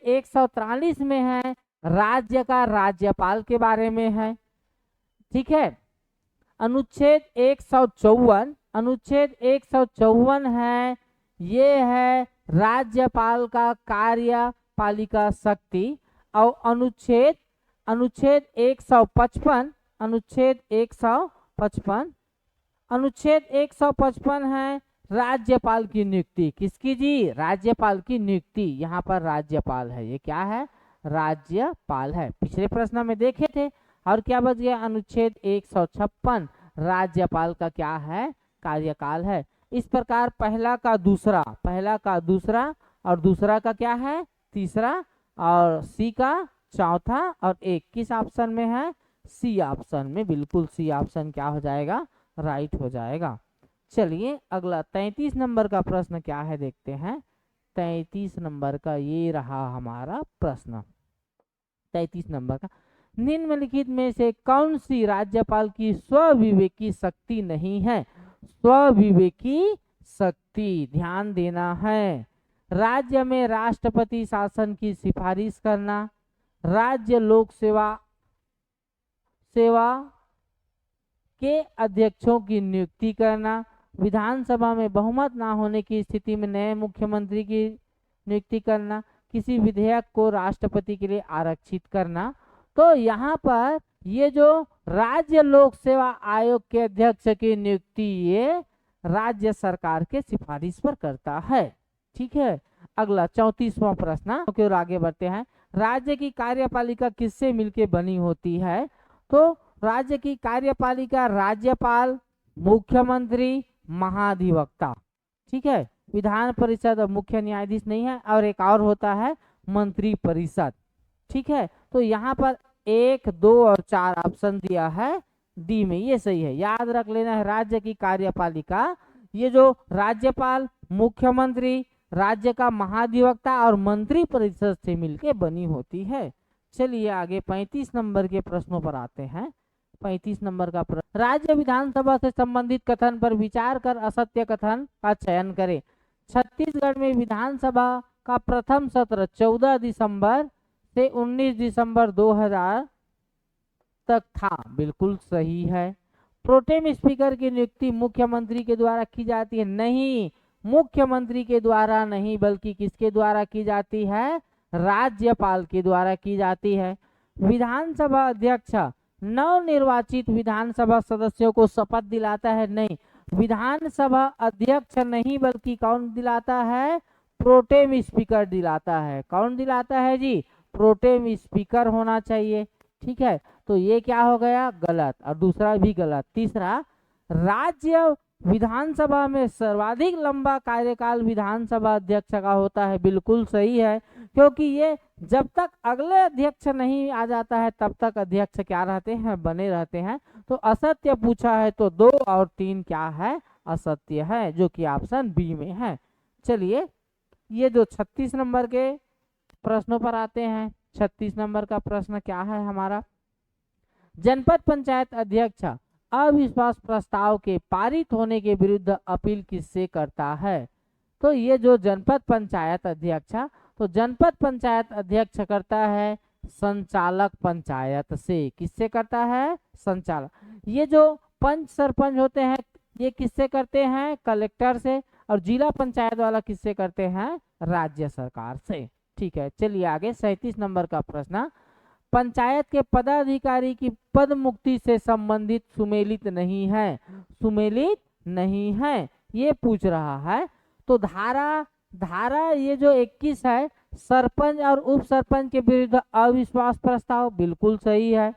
143 में है राज्य का राज्यपाल के बारे में है। ठीक है, अनुच्छेद 154 है, ये है राज्यपाल का कार्यपालिका शक्ति। और अनुच्छेद 155 है राज्यपाल की नियुक्ति। किसकी जी? राज्यपाल की नियुक्ति। यहाँ पर राज्यपाल है, ये क्या है? राज्यपाल है। पिछले प्रश्न में देखे थे। और क्या बच गया? अनुच्छेद 156 राज्यपाल का क्या है? कार्यकाल है। इस प्रकार पहला का दूसरा और दूसरा का क्या है? तीसरा, और सी का चौथा और एक किस ऑप्शन में है? सी ऑप्शन में। बिल्कुल सी ऑप्शन क्या हो जाएगा? राइट हो जाएगा। चलिए अगला 33 नंबर का प्रश्न क्या है देखते हैं। 33 नंबर का ये रहा हमारा प्रश्न। 33 नंबर का, निम्नलिखित में से कौन सी राज्यपाल की स्वविवेकी शक्ति नहीं है? स्वविवेकी शक्ति, ध्यान देना है। राज्य में राष्ट्रपति शासन की सिफारिश करना, राज्य लोक सेवा के अध्यक्षों की नियुक्ति करना, विधानसभा में बहुमत ना होने की स्थिति में नए मुख्यमंत्री की नियुक्ति करना, किसी विधेयक को राष्ट्रपति के लिए आरक्षित करना। तो यहाँ पर ये जो राज्य लोक सेवा आयोग के अध्यक्ष की नियुक्ति ये राज्य सरकार के सिफारिश पर करता है। ठीक है। अगला 34वां प्रश्न की ओर आगे बढ़ते हैं। राज्य की कार्यपालिका किससे मिलकर बनी होती है? तो राज्य की कार्यपालिका राज्यपाल, मुख्यमंत्री, महाधिवक्ता, ठीक है, विधान परिषद और मुख्य न्यायाधीश नहीं है, और एक और होता है मंत्री परिषद। ठीक है। तो यहाँ पर 1, 2 और 4 ऑप्शन दिया है डी में, ये सही है। याद रख लेना है, राज्य की कार्यपालिका ये जो राज्यपाल, मुख्यमंत्री, राज्य का महाधिवक्ता और मंत्री परिषद से मिलकर बनी होती है। चलिए आगे 35 नंबर के प्रश्नों पर आते हैं। 35 नंबर का प्रश्न, राज्य विधानसभा से संबंधित कथन पर विचार कर असत्य कथन का चयन करें। छत्तीसगढ़ में विधानसभा का प्रथम सत्र 14 दिसंबर से 19 दिसंबर 2000 तक था। बिल्कुल सही है। प्रोटेम स्पीकर की नियुक्ति मुख्यमंत्री के द्वारा की जाती है? नहीं, मुख्यमंत्री के द्वारा नहीं, बल्कि किसके द्वारा की जाती है? राज्यपाल के द्वारा की जाती है। विधानसभा अध्यक्ष नवनिर्वाचित विधानसभा सदस्यों को शपथ दिलाता है? नहीं, विधानसभा अध्यक्ष नहीं, बल्कि कौन दिलाता है? प्रोटेम स्पीकर दिलाता है। कौन दिलाता है जी? प्रोटेम स्पीकर होना चाहिए। ठीक है। तो ये क्या हो गया? गलत, और दूसरा भी गलत। तीसरा, राज्य विधानसभा में सर्वाधिक लंबा कार्यकाल विधानसभा अध्यक्ष का होता है। बिल्कुल सही है, क्योंकि ये जब तक अगले अध्यक्ष नहीं आ जाता है तब तक अध्यक्ष क्या रहते हैं? बने रहते हैं। तो असत्य पूछा है तो 2 और 3 क्या है? असत्य है, जो कि ऑप्शन बी में है। चलिए ये जो 36 नंबर के प्रश्नों पर आते हैं। 36 नंबर का प्रश्न क्या है हमारा? जनपद पंचायत अध्यक्ष अविश्वास प्रस्ताव के पारित होने के विरुद्ध अपील किससे करता है? तो ये जो जनपद पंचायत अध्यक्ष, तो जनपद पंचायत अध्यक्ष करता है संचालक पंचायत से। किससे करता है? संचालक। ये जो पंच सरपंच होते हैं ये किससे करते हैं? कलेक्टर से। और जिला पंचायत वाला किससे करते हैं? राज्य सरकार से। ठीक है। चलिए आगे 37 नंबर का प्रश्न, पंचायत के पदाधिकारी की पद मुक्ति से संबंधित सुमेलित नहीं है। सुमेलित नहीं है ये पूछ रहा है। तो धारा ये जो 21 है, सरपंच और उप सरपंच के विरुद्ध अविश्वास प्रस्ताव, बिल्कुल सही है।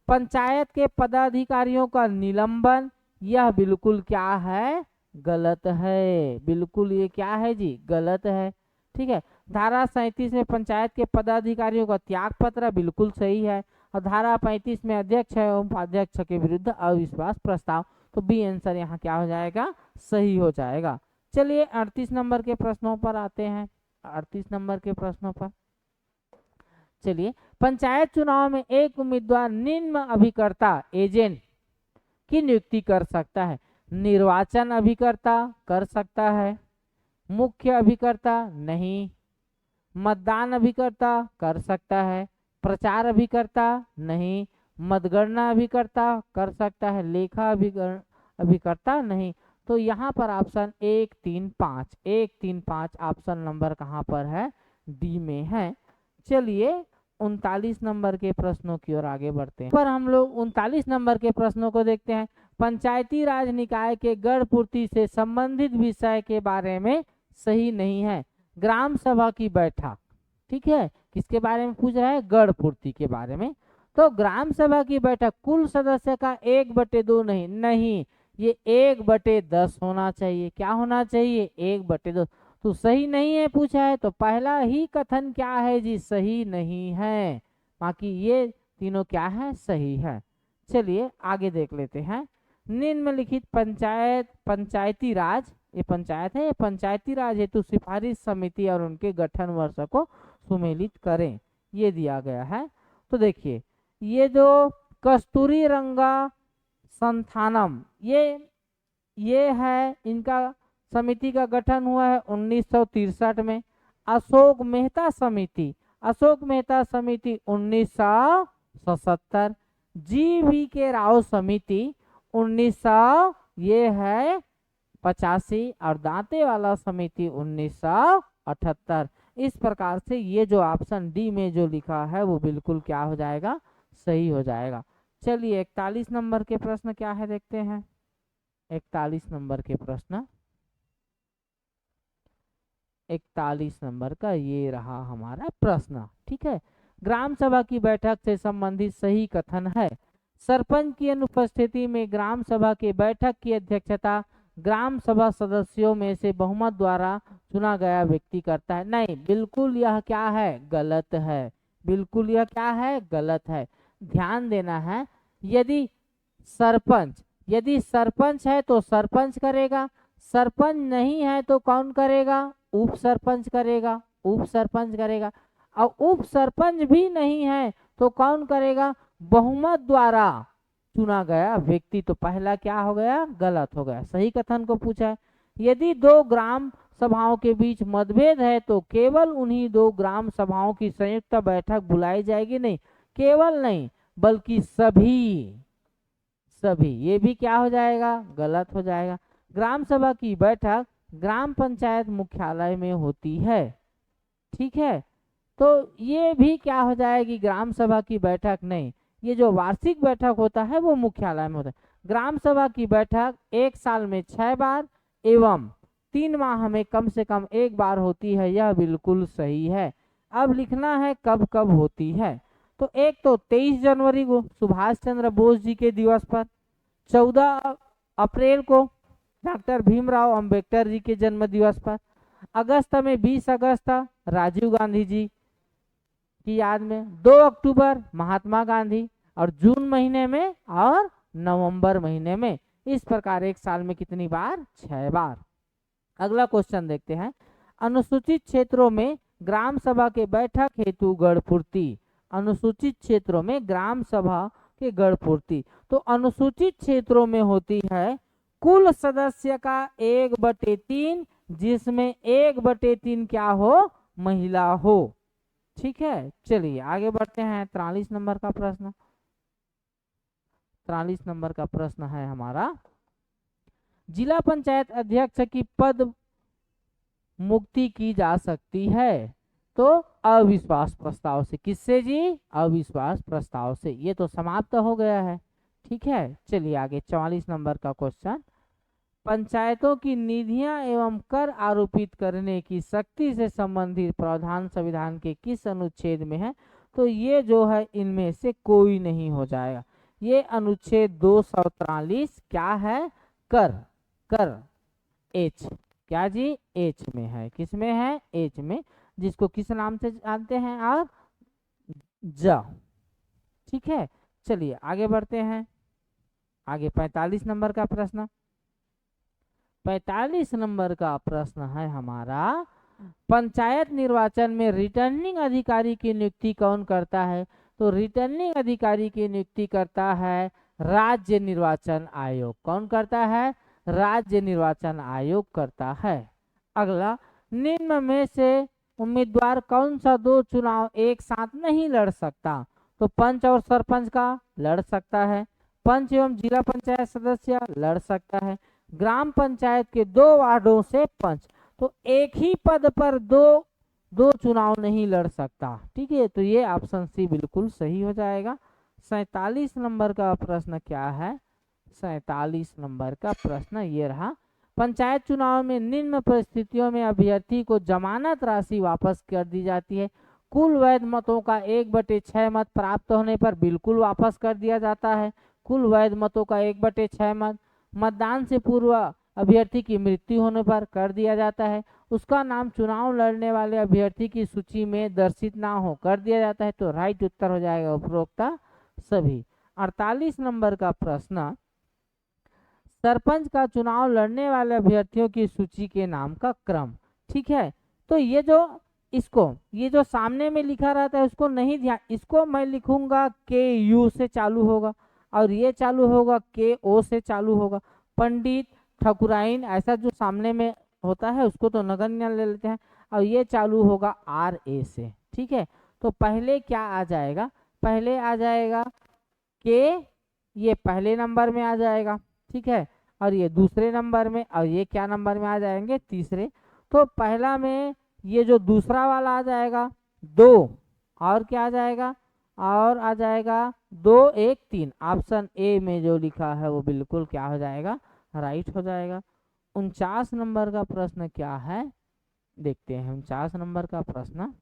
पंचायत के पदाधिकारियों का निलंबन, यह बिल्कुल क्या है? गलत है। बिल्कुल ये क्या है जी? गलत है। ठीक है। धारा 37 में पंचायत के पदाधिकारियों का त्याग पत्र, बिल्कुल सही है। और धारा 35 में अध्यक्ष एवं उपाध्यक्ष के विरुद्ध अविश्वास प्रस्ताव, तो बी आंसर यहाँ क्या हो जाएगा? सही हो जाएगा। चलिए 38 नंबर के प्रश्नों पर आते हैं। 38 नंबर के प्रश्नों पर चलिए, पंचायत चुनाव में एक उम्मीदवार निम्न अभिकर्ता एजेंट की नियुक्ति कर सकता है। निर्वाचन अभिकर्ता कर सकता है, मुख्य अभिकर्ता नहीं, मतदान अभिकर्ता कर सकता है, प्रचार अभिकर्ता नहीं, मतगणना अभिकर्ता कर सकता है, लेखा अभिकर्ता नहीं। तो यहाँ पर ऑप्शन 1, 3, 5 ऑप्शन नंबर कहाँ पर है? डी में है। चलिए 39 नंबर के प्रश्नों की ओर आगे बढ़ते हैं। पर हम लोग 39 नंबर के प्रश्नों को देखते हैं। पंचायती राज निकाय के गढ़ पूर्ति से संबंधित विषय के बारे में सही नहीं है। ग्राम सभा की बैठक, ठीक है, किसके बारे में पूछ रहा है? गढ़ पूर्ति के बारे में। तो ग्राम सभा की बैठक कुल सदस्य का 1/2 नहीं, ये 1/10 होना चाहिए। क्या होना चाहिए? 1/2। तो सही नहीं है पूछा है, तो पहला ही कथन क्या है जी? सही नहीं है। बाकी ये तीनों क्या है? सही है। चलिए आगे देख लेते हैं। निम्नलिखित पंचायती राज, ये पंचायत है, ये पंचायती राज हेतु सिफारिश समिति और उनके गठन वर्ष को सुमेलित करें, ये दिया गया है। तो देखिए, ये जो कस्तूरी रंगा संस्थानम, ये है, इनका समिति का गठन हुआ है 1963 में। अशोक मेहता समिति 1977। GVK राव समिति 1900, ये है 85, और दांतेवाला समिति 1978। इस प्रकार से ये जो ऑप्शन डी में जो लिखा है वो बिल्कुल क्या हो जाएगा? सही हो जाएगा। चलिए 41 नंबर के प्रश्न क्या है देखते हैं। 41 नंबर के प्रश्न, 41 नंबर का ये रहा हमारा प्रश्न, ठीक है। ग्राम सभा की बैठक से संबंधित सही कथन है। सरपंच की अनुपस्थिति में ग्राम सभा की बैठक की अध्यक्षता ग्राम सभा सदस्यों में से बहुमत द्वारा चुना गया व्यक्ति करता है। नहीं, बिल्कुल यह क्या है? गलत है। बिल्कुल यह क्या है? गलत है। ध्यान देना है, यदि सरपंच है तो सरपंच करेगा, सरपंच नहीं है तो कौन करेगा? उप सरपंच करेगा, उप सरपंच करेगा। और उप सरपंच भी नहीं है तो कौन करेगा? बहुमत द्वारा चुना गया व्यक्ति। तो पहला क्या हो गया? गलत हो गया। सही कथन को पूछा है। यदि 2 ग्राम सभाओं के बीच मतभेद है तो केवल उन्हीं 2 ग्राम सभाओं की संयुक्त बैठक बुलाई जाएगी। नहीं, केवल नहीं बल्कि सभी, ये भी क्या हो जाएगा? गलत हो जाएगा। ग्राम सभा की बैठक ग्राम पंचायत मुख्यालय में होती है, ठीक है। तो ये भी क्या हो जाएगी? ग्राम सभा की बैठक नहीं, ये जो वार्षिक बैठक होता है वो मुख्यालय में होता है। ग्राम सभा की बैठक 1 साल में 6 बार एवं 3 माह में कम से कम 1 बार होती है, यह बिल्कुल सही है। अब लिखना है कब कब होती है। तो एक तो 23 जनवरी को सुभाष चंद्र बोस जी के दिवस पर, 14 अप्रैल को डॉक्टर भीमराव अंबेडकर जी के जन्म दिवस पर, अगस्त में 20 अगस्त राजीव गांधी जी की याद में, 2 अक्टूबर महात्मा गांधी, और जून महीने में और नवंबर महीने में। इस प्रकार 1 साल में कितनी बार? 6 बार। अगला क्वेश्चन देखते हैं। अनुसूचित क्षेत्रों में ग्राम सभा के बैठक हेतु गढ़ पूर्ति। अनुसूचित क्षेत्रों में ग्राम सभा के गढ़ पूर्ति, तो अनुसूचित क्षेत्रों में होती है कुल सदस्य का 1/3, जिसमें 1/3 क्या हो? महिला हो, ठीक है। चलिए आगे बढ़ते हैं। 43 नंबर का प्रश्न, 43 नंबर का प्रश्न है हमारा, जिला पंचायत अध्यक्ष की पद मुक्ति की जा सकती है तो अविश्वास प्रस्ताव से। किससे जी? अविश्वास प्रस्ताव से। ये तो समाप्त हो गया है, ठीक है। चलिए आगे 44 नंबर का क्वेश्चन, पंचायतों की निधियां एवं कर आरोपित करने की शक्ति से संबंधित प्रावधान संविधान के किस अनुच्छेद में है? तो ये जो है इनमें से कोई नहीं हो जाएगा। ये अनुच्छेद 243 क्या है? कर एच, क्या जी? एच में है। किस में है? एच में, जिसको किस नाम से जानते हैं आप? ज, ठीक है। चलिए आगे बढ़ते हैं। आगे 45 नंबर का प्रश्न, 45 नंबर का प्रश्न है हमारा, पंचायत निर्वाचन में रिटर्निंग अधिकारी की नियुक्ति कौन करता है? तो रिटर्निंग अधिकारी की नियुक्ति करता है राज्य निर्वाचन आयोग। कौन करता है? राज्य निर्वाचन आयोग करता है। अगला, निम्न में से उम्मीदवार कौन सा 2 चुनाव एक साथ नहीं लड़ सकता? तो पंच और सरपंच का लड़ सकता है, पंच एवं जिला पंचायत सदस्य लड़ सकता है, ग्राम पंचायत के 2 वार्डों से पंच। तो एक ही पद पर दो चुनाव नहीं लड़ सकता, ठीक है। तो ये ऑप्शन सी बिल्कुल सही हो जाएगा। 47 नंबर का प्रश्न क्या है? 47 नंबर का प्रश्न ये रहा। पंचायत चुनाव में निम्न परिस्थितियों में अभ्यर्थी को जमानत राशि वापस कर दी जाती है। कुल वैध मतों का 1/6 मत प्राप्त होने पर बिल्कुल वापस कर दिया जाता है। कुल वैध मतों का 1/6 मत मतदान से पूर्व अभ्यर्थी की मृत्यु होने पर कर दिया जाता है। उसका नाम चुनाव लड़ने वाले अभ्यर्थी की सूची में दर्शित ना हो कर दिया जाता है। तो राइट उत्तर हो जाएगा उपरोक्त सभी। 48 नंबर का प्रश्न, सरपंच का चुनाव लड़ने वाले अभ्यर्थियों की सूची के नाम का क्रम। ठीक है, तो ये जो सामने में लिखा रहता है उसको नहीं ध्यान, इसको मैं लिखूंगा के यू से चालू होगा और ये चालू होगा के ओ से चालू होगा। पंडित, ठकुराइन, ऐसा जो सामने में होता है उसको तो नगण्य ले लेते हैं और ये चालू होगा आर ए से। ठीक है, तो पहले क्या आ जाएगा, पहले आ जाएगा के, ये पहले नंबर में आ जाएगा। ठीक है, और ये दूसरे नंबर में, और ये क्या नंबर में आ जाएंगे, तीसरे। तो पहला में ये जो दूसरा वाला आ जाएगा 2, और क्या आ जाएगा, और आ जाएगा 2 1 3। ऑप्शन ए में जो लिखा है वो बिल्कुल क्या हो जाएगा, राइट हो जाएगा। 49 नंबर का प्रश्न क्या है देखते हैं। 49 नंबर का प्रश्न,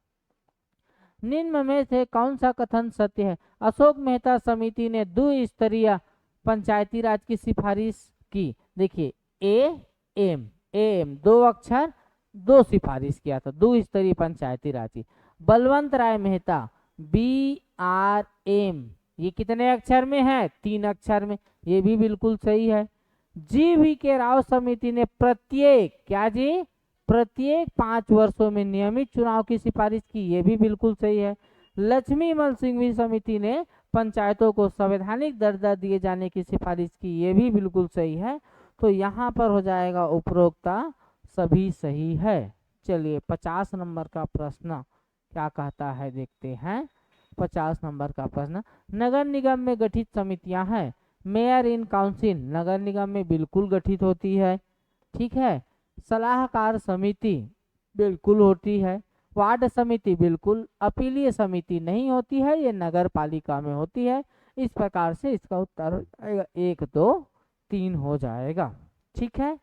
निम्न में से कौन सा कथन सत्य है। अशोक मेहता समिति ने द्विस्तरीय पंचायती राज की सिफारिश की। देखिए एम 2 अक्षर 2 सिफारिश किया था, द्विस्तरीय पंचायती राज की। बलवंत राय मेहता BRM, ये कितने अक्षर में है, 3 अक्षर में, ये भी बिल्कुल सही है। GVK राव समिति ने प्रत्येक 5 वर्षों में नियमित चुनाव की सिफारिश की, ये भी बिल्कुल सही है। लक्ष्मीमल सिंघवी समिति ने पंचायतों को संवैधानिक दर्जा दिए जाने की सिफारिश की, ये भी बिल्कुल सही है। तो यहाँ पर हो जाएगा उपरोक्त सभी सही है। चलिए 50 नंबर का प्रश्न क्या कहता है देखते हैं। 50 नंबर का प्रश्न, नगर निगम में गठित समितियां हैं। मेयर इन काउंसिल नगर निगम में बिल्कुल गठित होती है। ठीक है, सलाहकार समिति बिल्कुल होती है। वार्ड समिति बिल्कुल, अपीलीय समिति नहीं होती है, ये नगर पालिका में होती है। इस प्रकार से इसका उत्तर हो जाएगा 1 2 3 हो जाएगा। ठीक है,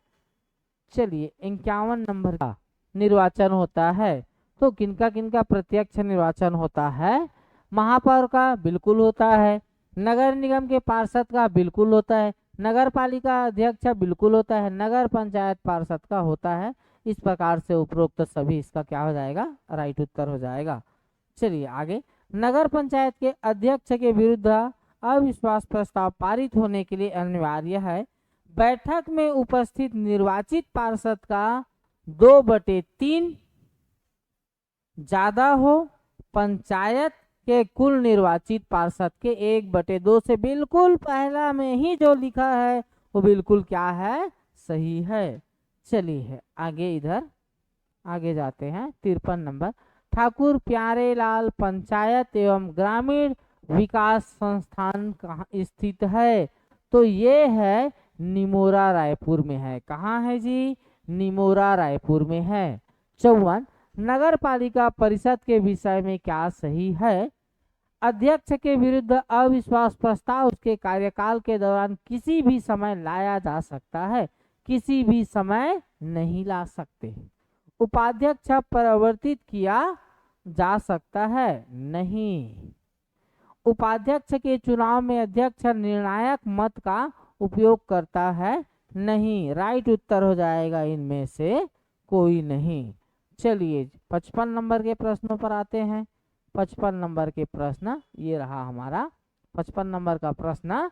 चलिए 51 नंबर का निर्वाचन होता है। तो किनका किनका प्रत्यक्ष निर्वाचन होता है, महापौर का बिल्कुल होता है, नगर निगम के पार्षद का बिल्कुल होता है, नगर पालिका अध्यक्ष बिल्कुल होता है, नगर पंचायत पार्षद का होता है। इस प्रकार से उपरोक्त सभी इसका क्या हो जाएगा, राइट उत्तर हो जाएगा। चलिए आगे, नगर पंचायत के अध्यक्ष के विरुद्ध अविश्वास प्रस्ताव पारित होने के लिए अनिवार्य है बैठक में उपस्थित निर्वाचित पार्षद का 2/3 ज्यादा हो पंचायत के कुल निर्वाचित पार्षद के 1/2 से। बिल्कुल पहला में ही जो लिखा है वो बिल्कुल क्या है, सही है। चलिए आगे, इधर आगे जाते हैं। 53 नंबर, ठाकुर प्यारेलाल पंचायत एवं ग्रामीण विकास संस्थान कहाँ स्थित है। तो ये है निमोरा रायपुर में है। कहाँ है जी, निमोरा रायपुर में है। 54, नगर पालिका परिषद के विषय में क्या सही है। अध्यक्ष के विरुद्ध अविश्वास प्रस्ताव उसके कार्यकाल के दौरान किसी भी समय लाया जा सकता है, किसी भी समय नहीं ला सकते। उपाध्यक्ष परिवर्तित किया जा सकता है, नहीं। उपाध्यक्ष के चुनाव में अध्यक्ष निर्णायक मत का उपयोग करता है, नहीं। राइट उत्तर हो जाएगा इनमें से कोई नहीं। चलिए 55 नंबर के प्रश्नों पर आते हैं। 55 नंबर के प्रश्न ये रहा हमारा। 55 नंबर का प्रश्न,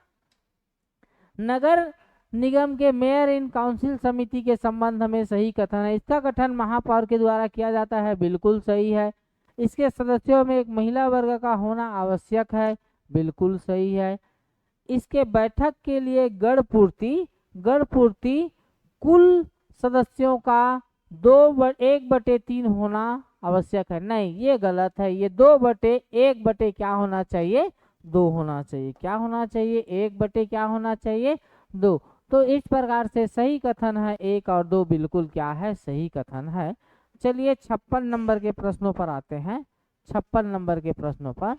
नगर निगम के मेयर इन काउंसिल समिति के संबंध में सही कथन है। इसका गठन महापौर के द्वारा किया जाता है, बिल्कुल सही है। इसके सदस्यों में एक महिला वर्ग का होना आवश्यक है, बिल्कुल सही है। इसके बैठक के लिए गढ़ पूर्ति कुल सदस्यों का 1/3 होना आवश्यक है, नहीं, ये गलत है। ये 2/1 क्या होना चाहिए, 2 होना चाहिए। क्या होना चाहिए, 1 क्या होना चाहिए, 2। तो इस प्रकार से सही कथन है 1 और 2 बिल्कुल क्या है, सही कथन है। चलिए 56 नंबर के प्रश्नों पर आते हैं। 56 नंबर के प्रश्नों पर,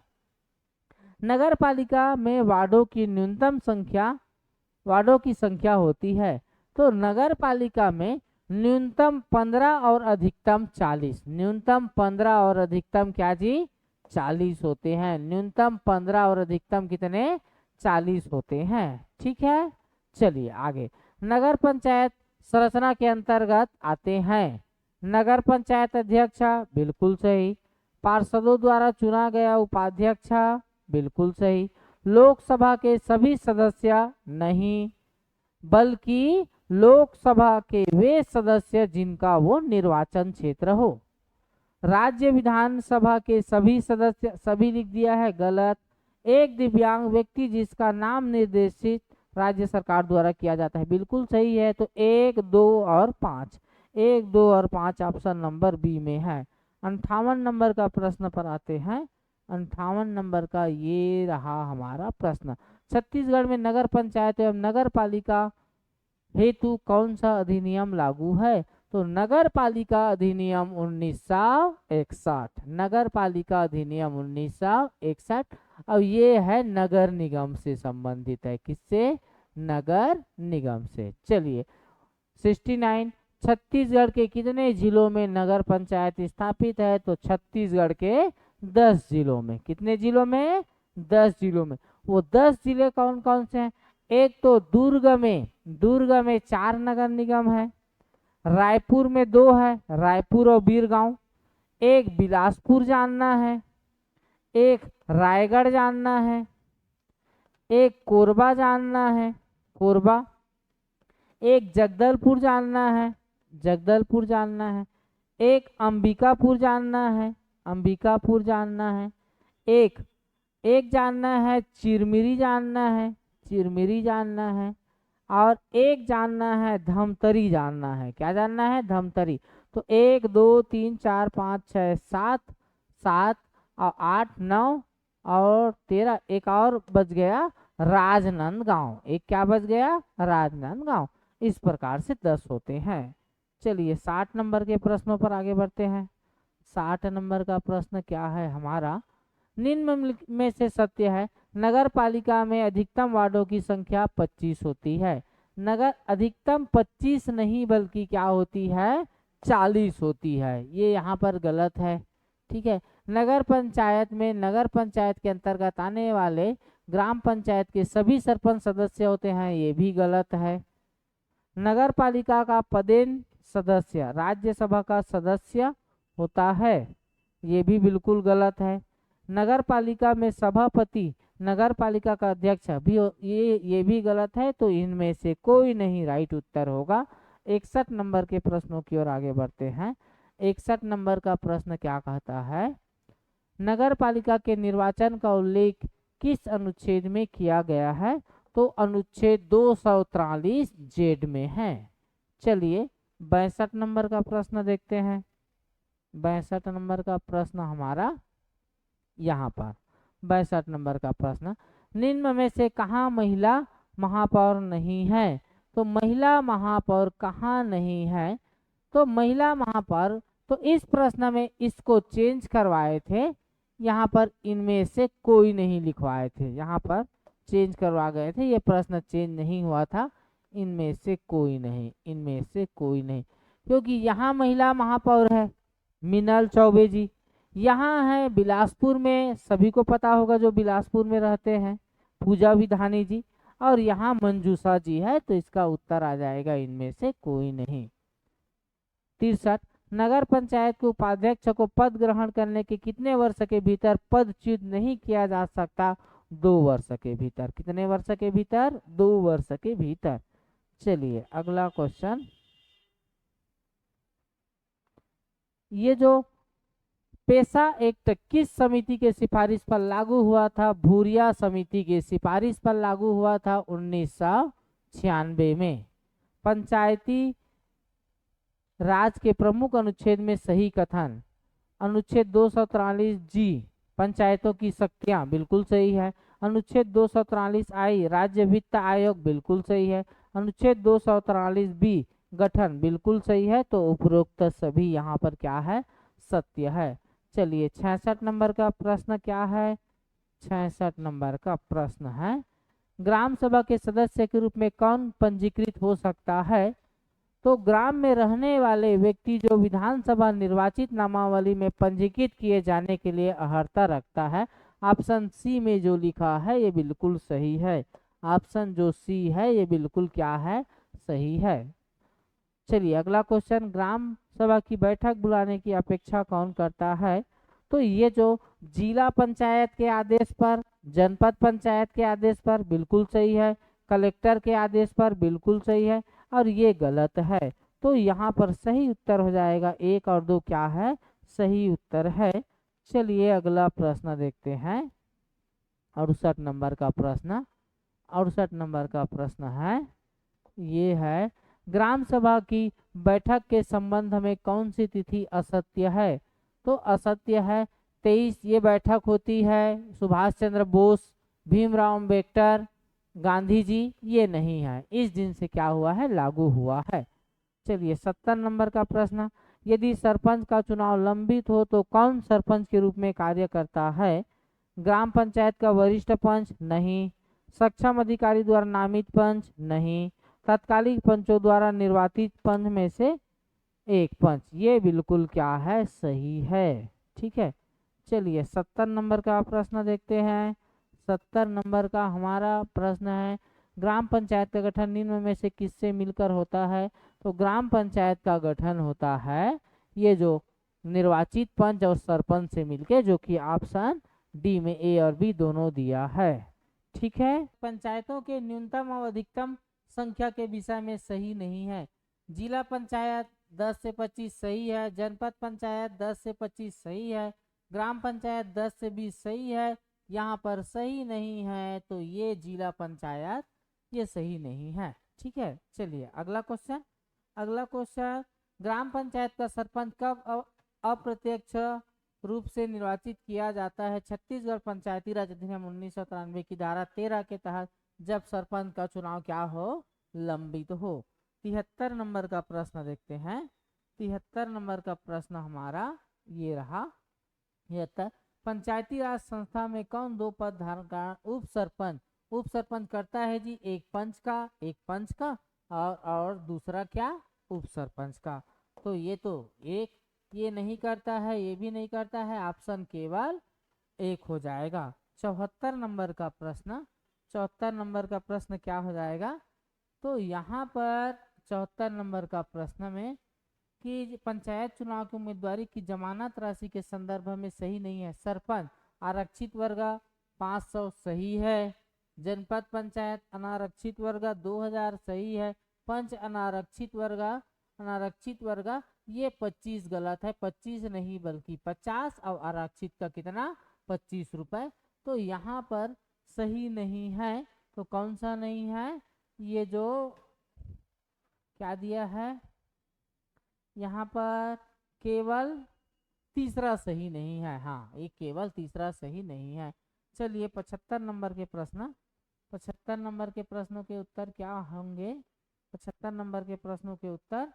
नगर पालिका में वार्डों की न्यूनतम संख्या वार्डों की संख्या होती है? तो नगर पालिका में न्यूनतम 15 और अधिकतम 40, न्यूनतम 15 और अधिकतम क्या जी 40 होते हैं। न्यूनतम 15 और अधिकतम कितने 40 होते हैं। ठीक है, चलिए आगे। नगर पंचायत संरचना के अंतर्गत आते हैं। नगर पंचायत अध्यक्ष बिल्कुल सही। पार्षदों द्वारा चुना गया उपाध्यक्ष बिल्कुल सही। लोकसभा के सभी सदस्य नहीं, बल्कि लोकसभा के वे सदस्य जिनका वो निर्वाचन क्षेत्र हो। राज्य विधानसभा के सभी सदस्य, सभी लिख दिया है, गलत। एक दिव्यांग व्यक्ति जिसका नाम निर्देशित राज्य सरकार द्वारा किया जाता है, बिल्कुल सही है। तो 1, 2 और 5, 1, 2 और 5 ऑप्शन नंबर बी में है। 58 नंबर का प्रश्न पर आते हैं। 58 नंबर का ये रहा हमारा प्रश्न। छत्तीसगढ़ में नगर पंचायत एवं नगर पालिका हेतु कौन सा अधिनियम लागू है? तो नगर पालिका अधिनियम 1961, नगर पालिका अधिनियम 1961। और ये है नगर निगम से संबंधित है। किससे? नगर निगम से। चलिए 69, छत्तीसगढ़ के कितने जिलों में नगर पंचायत स्थापित है? तो छत्तीसगढ़ के 10 जिलों में। कितने जिलों में? 10 जिलों में। वो 10 जिले कौन कौन से हैं? एक तो दुर्ग में 4 नगर निगम है। रायपुर में 2 है, रायपुर और बीरगांव। एक बिलासपुर जानना है, एक रायगढ़ जानना है, एक कोरबा जानना है, कोरबा। एक जगदलपुर जानना है, जगदलपुर जानना है। एक अंबिकापुर जानना है, अंबिकापुर जानना है। एक एक जानना है चिरमिरी जानना है, चिरमिरी जानना है। और एक जानना है धमतरी जानना है। क्या जानना है? धमतरी। तो 1, 2, 3, 4, 5, 6, 7, 7 और 8, 9 और 13, एक और बच गया राजनांदगांव। एक क्या बच गया? राजनांदगांव। इस प्रकार से 10 होते हैं। चलिए 60 नंबर के प्रश्नों पर आगे बढ़ते हैं। 60 नंबर का प्रश्न क्या है हमारा? निम्न में से सत्य है नगर पालिका में अधिकतम वार्डों की संख्या 25 होती है। नगर अधिकतम 25 नहीं बल्कि क्या होती है? 40 होती है। ये यहाँ पर गलत है। ठीक है, नगर पंचायत में नगर पंचायत के अंतर्गत आने वाले ग्राम पंचायत के सभी सरपंच सदस्य होते हैं, ये भी गलत है। नगर पालिका का पदेन सदस्य राज्यसभा का सदस्य होता है, ये भी बिल्कुल गलत है। नगर पालिका में सभापति नगर पालिका का अध्यक्ष भी ये भी गलत है। तो इनमें से कोई नहीं राइट उत्तर होगा। 61 नंबर के प्रश्नों की ओर आगे बढ़ते हैं। 61 नंबर का प्रश्न क्या कहता है? नगर पालिका के निर्वाचन का उल्लेख किस अनुच्छेद में किया गया है? तो अनुच्छेद 243 जेड में है। चलिए 62 नंबर का प्रश्न देखते हैं। 62 नंबर का प्रश्न हमारा यहाँ पर 62 नंबर का प्रश्न, निम्न में से कहाँ महिला महापौर नहीं है? तो महिला महापौर कहाँ नहीं है? तो महिला महापौर, तो इस प्रश्न में इसको चेंज करवाए थे, यहाँ पर इनमें से कोई नहीं लिखवाए थे, यहाँ पर चेंज करवा गए थे। ये प्रश्न चेंज नहीं हुआ था। इनमें से कोई नहीं, इनमें से कोई नहीं, क्योंकि यहाँ महिला महापौर है मीनल चौबे जी। यहाँ है बिलासपुर में, सभी को पता होगा जो बिलासपुर में रहते हैं, पूजा विधानी जी। और यहाँ मंजूषा जी है। तो इसका उत्तर आ जाएगा इनमें से कोई नहीं। 63, नगर पंचायत के उपाध्यक्ष को पद ग्रहण करने के कितने वर्ष के भीतर पदच्युत नहीं किया जा सकता? 2 वर्ष के भीतर। कितने वर्ष के भीतर? 2 वर्ष के भीतर। चलिए अगला क्वेश्चन, ये जो पेशा एक्ट किस समिति के सिफारिश पर लागू हुआ था? भूरिया समिति के सिफारिश पर लागू हुआ था 1996 में। पंचायती राज के प्रमुख अनुच्छेद में सही कथन, अनुच्छेद 243 जी पंचायतों की शक्तियां, बिल्कुल सही है। अनुच्छेद 243 आई राज्य वित्त आयोग, बिल्कुल सही है। अनुच्छेद 243 बी गठन, बिल्कुल सही है। तो उपरोक्त सभी यहाँ पर क्या है? सत्य है। चलिए 66 नंबर का प्रश्न क्या है? 66 नंबर का प्रश्न है, ग्राम सभा के सदस्य के रूप में कौन पंजीकृत हो सकता है? तो ग्राम में रहने वाले व्यक्ति जो विधानसभा निर्वाचित नामावली में पंजीकृत किए जाने के लिए अर्हता रखता है। ऑप्शन सी में जो लिखा है ये बिल्कुल सही है। ऑप्शन जो सी है ये बिल्कुल क्या है? सही है। चलिए अगला क्वेश्चन, ग्राम सभा की बैठक बुलाने की अपेक्षा कौन करता है? तो ये जो जिला पंचायत के आदेश पर, जनपद पंचायत के आदेश पर बिल्कुल सही है, कलेक्टर के आदेश पर बिल्कुल सही है, और ये गलत है। तो यहाँ पर सही उत्तर हो जाएगा 1 और 2 क्या है? सही उत्तर है। चलिए अगला प्रश्न देखते हैं, 68 नंबर का प्रश्न। 68 नंबर का प्रश्न है, ये है, ग्राम सभा की बैठक के संबंध में कौन सी तिथि असत्य है? तो असत्य है 23, ये बैठक होती है सुभाष चंद्र बोस, भीमराव अम्बेडकर, गांधी जी, ये नहीं है। इस दिन से क्या हुआ है? लागू हुआ है। चलिए 70 नंबर का प्रश्न, यदि सरपंच का चुनाव लंबित हो तो कौन सरपंच के रूप में कार्य करता है? ग्राम पंचायत का वरिष्ठ पंच? नहीं। सक्षम अधिकारी द्वारा नामित पंच? नहीं। तत्कालिक पंचों द्वारा निर्वाचित पंच में से एक पंच, ये बिल्कुल क्या है? सही है। ठीक है, चलिए 70 नंबर का प्रश्न देखते हैं। 70 नंबर का हमारा प्रश्न है, ग्राम पंचायत का गठन निम्न में से किससे मिलकर होता है? तो ग्राम पंचायत का गठन होता है ये जो निर्वाचित पंच और सरपंच से मिलके, जो कि ऑप्शन डी में ए और बी दोनों दिया है। ठीक है, पंचायतों के न्यूनतम और अधिकतम संख्या के विषय में सही नहीं है। जिला पंचायत 10 से 25 सही है, जनपद पंचायत 10 से 25 सही है, ग्राम पंचायत 10 से 20 सही है। यहाँ पर सही नहीं है तो ये जिला पंचायत ये सही नहीं है। ठीक है, चलिए अगला क्वेश्चन। अगला क्वेश्चन, ग्राम पंचायत का सरपंच कब अप्रत्यक्ष रूप से निर्वाचित किया जाता है? छत्तीसगढ़ पंचायती राज अधिनियम 1993 की धारा 13 के तहत, जब सरपंच का चुनाव क्या हो? लंबित हो। 73 नंबर का प्रश्न देखते हैं। 73 नंबर का प्रश्न हमारा ये रहा, 73, पंचायती राज संस्था में कौन 2 पद धारण का उप सरपंच करता है जी? एक पंच का और दूसरा क्या? उप सरपंच का। तो एक ये नहीं करता है, ये भी नहीं करता है, ऑप्शन केवल एक हो जाएगा। 74 नंबर का प्रश्न, 74 नंबर का प्रश्न क्या हो जाएगा? तो यहाँ पर 74 नंबर का प्रश्न में कि पंचायत चुनाव की उम्मीदवारी की जमानत राशि के संदर्भ में सही नहीं है। सरपंच आरक्षित वर्ग 500 सही है, जनपद पंचायत अनारक्षित वर्ग 2000 सही है, पंच अनारक्षित वर्ग ये 25 गलत है, 25 नहीं बल्कि 50, और आरक्षित का कितना? 25 रुपए। तो यहाँ पर सही नहीं है, तो कौन सा नहीं है? ये जो क्या दिया है यहाँ पर, केवल तीसरा सही नहीं है। हाँ, ये केवल तीसरा सही नहीं है। चलिए 75 नंबर के प्रश्न, 75 नंबर के प्रश्नों के उत्तर क्या होंगे? 75 नंबर के प्रश्नों के उत्तर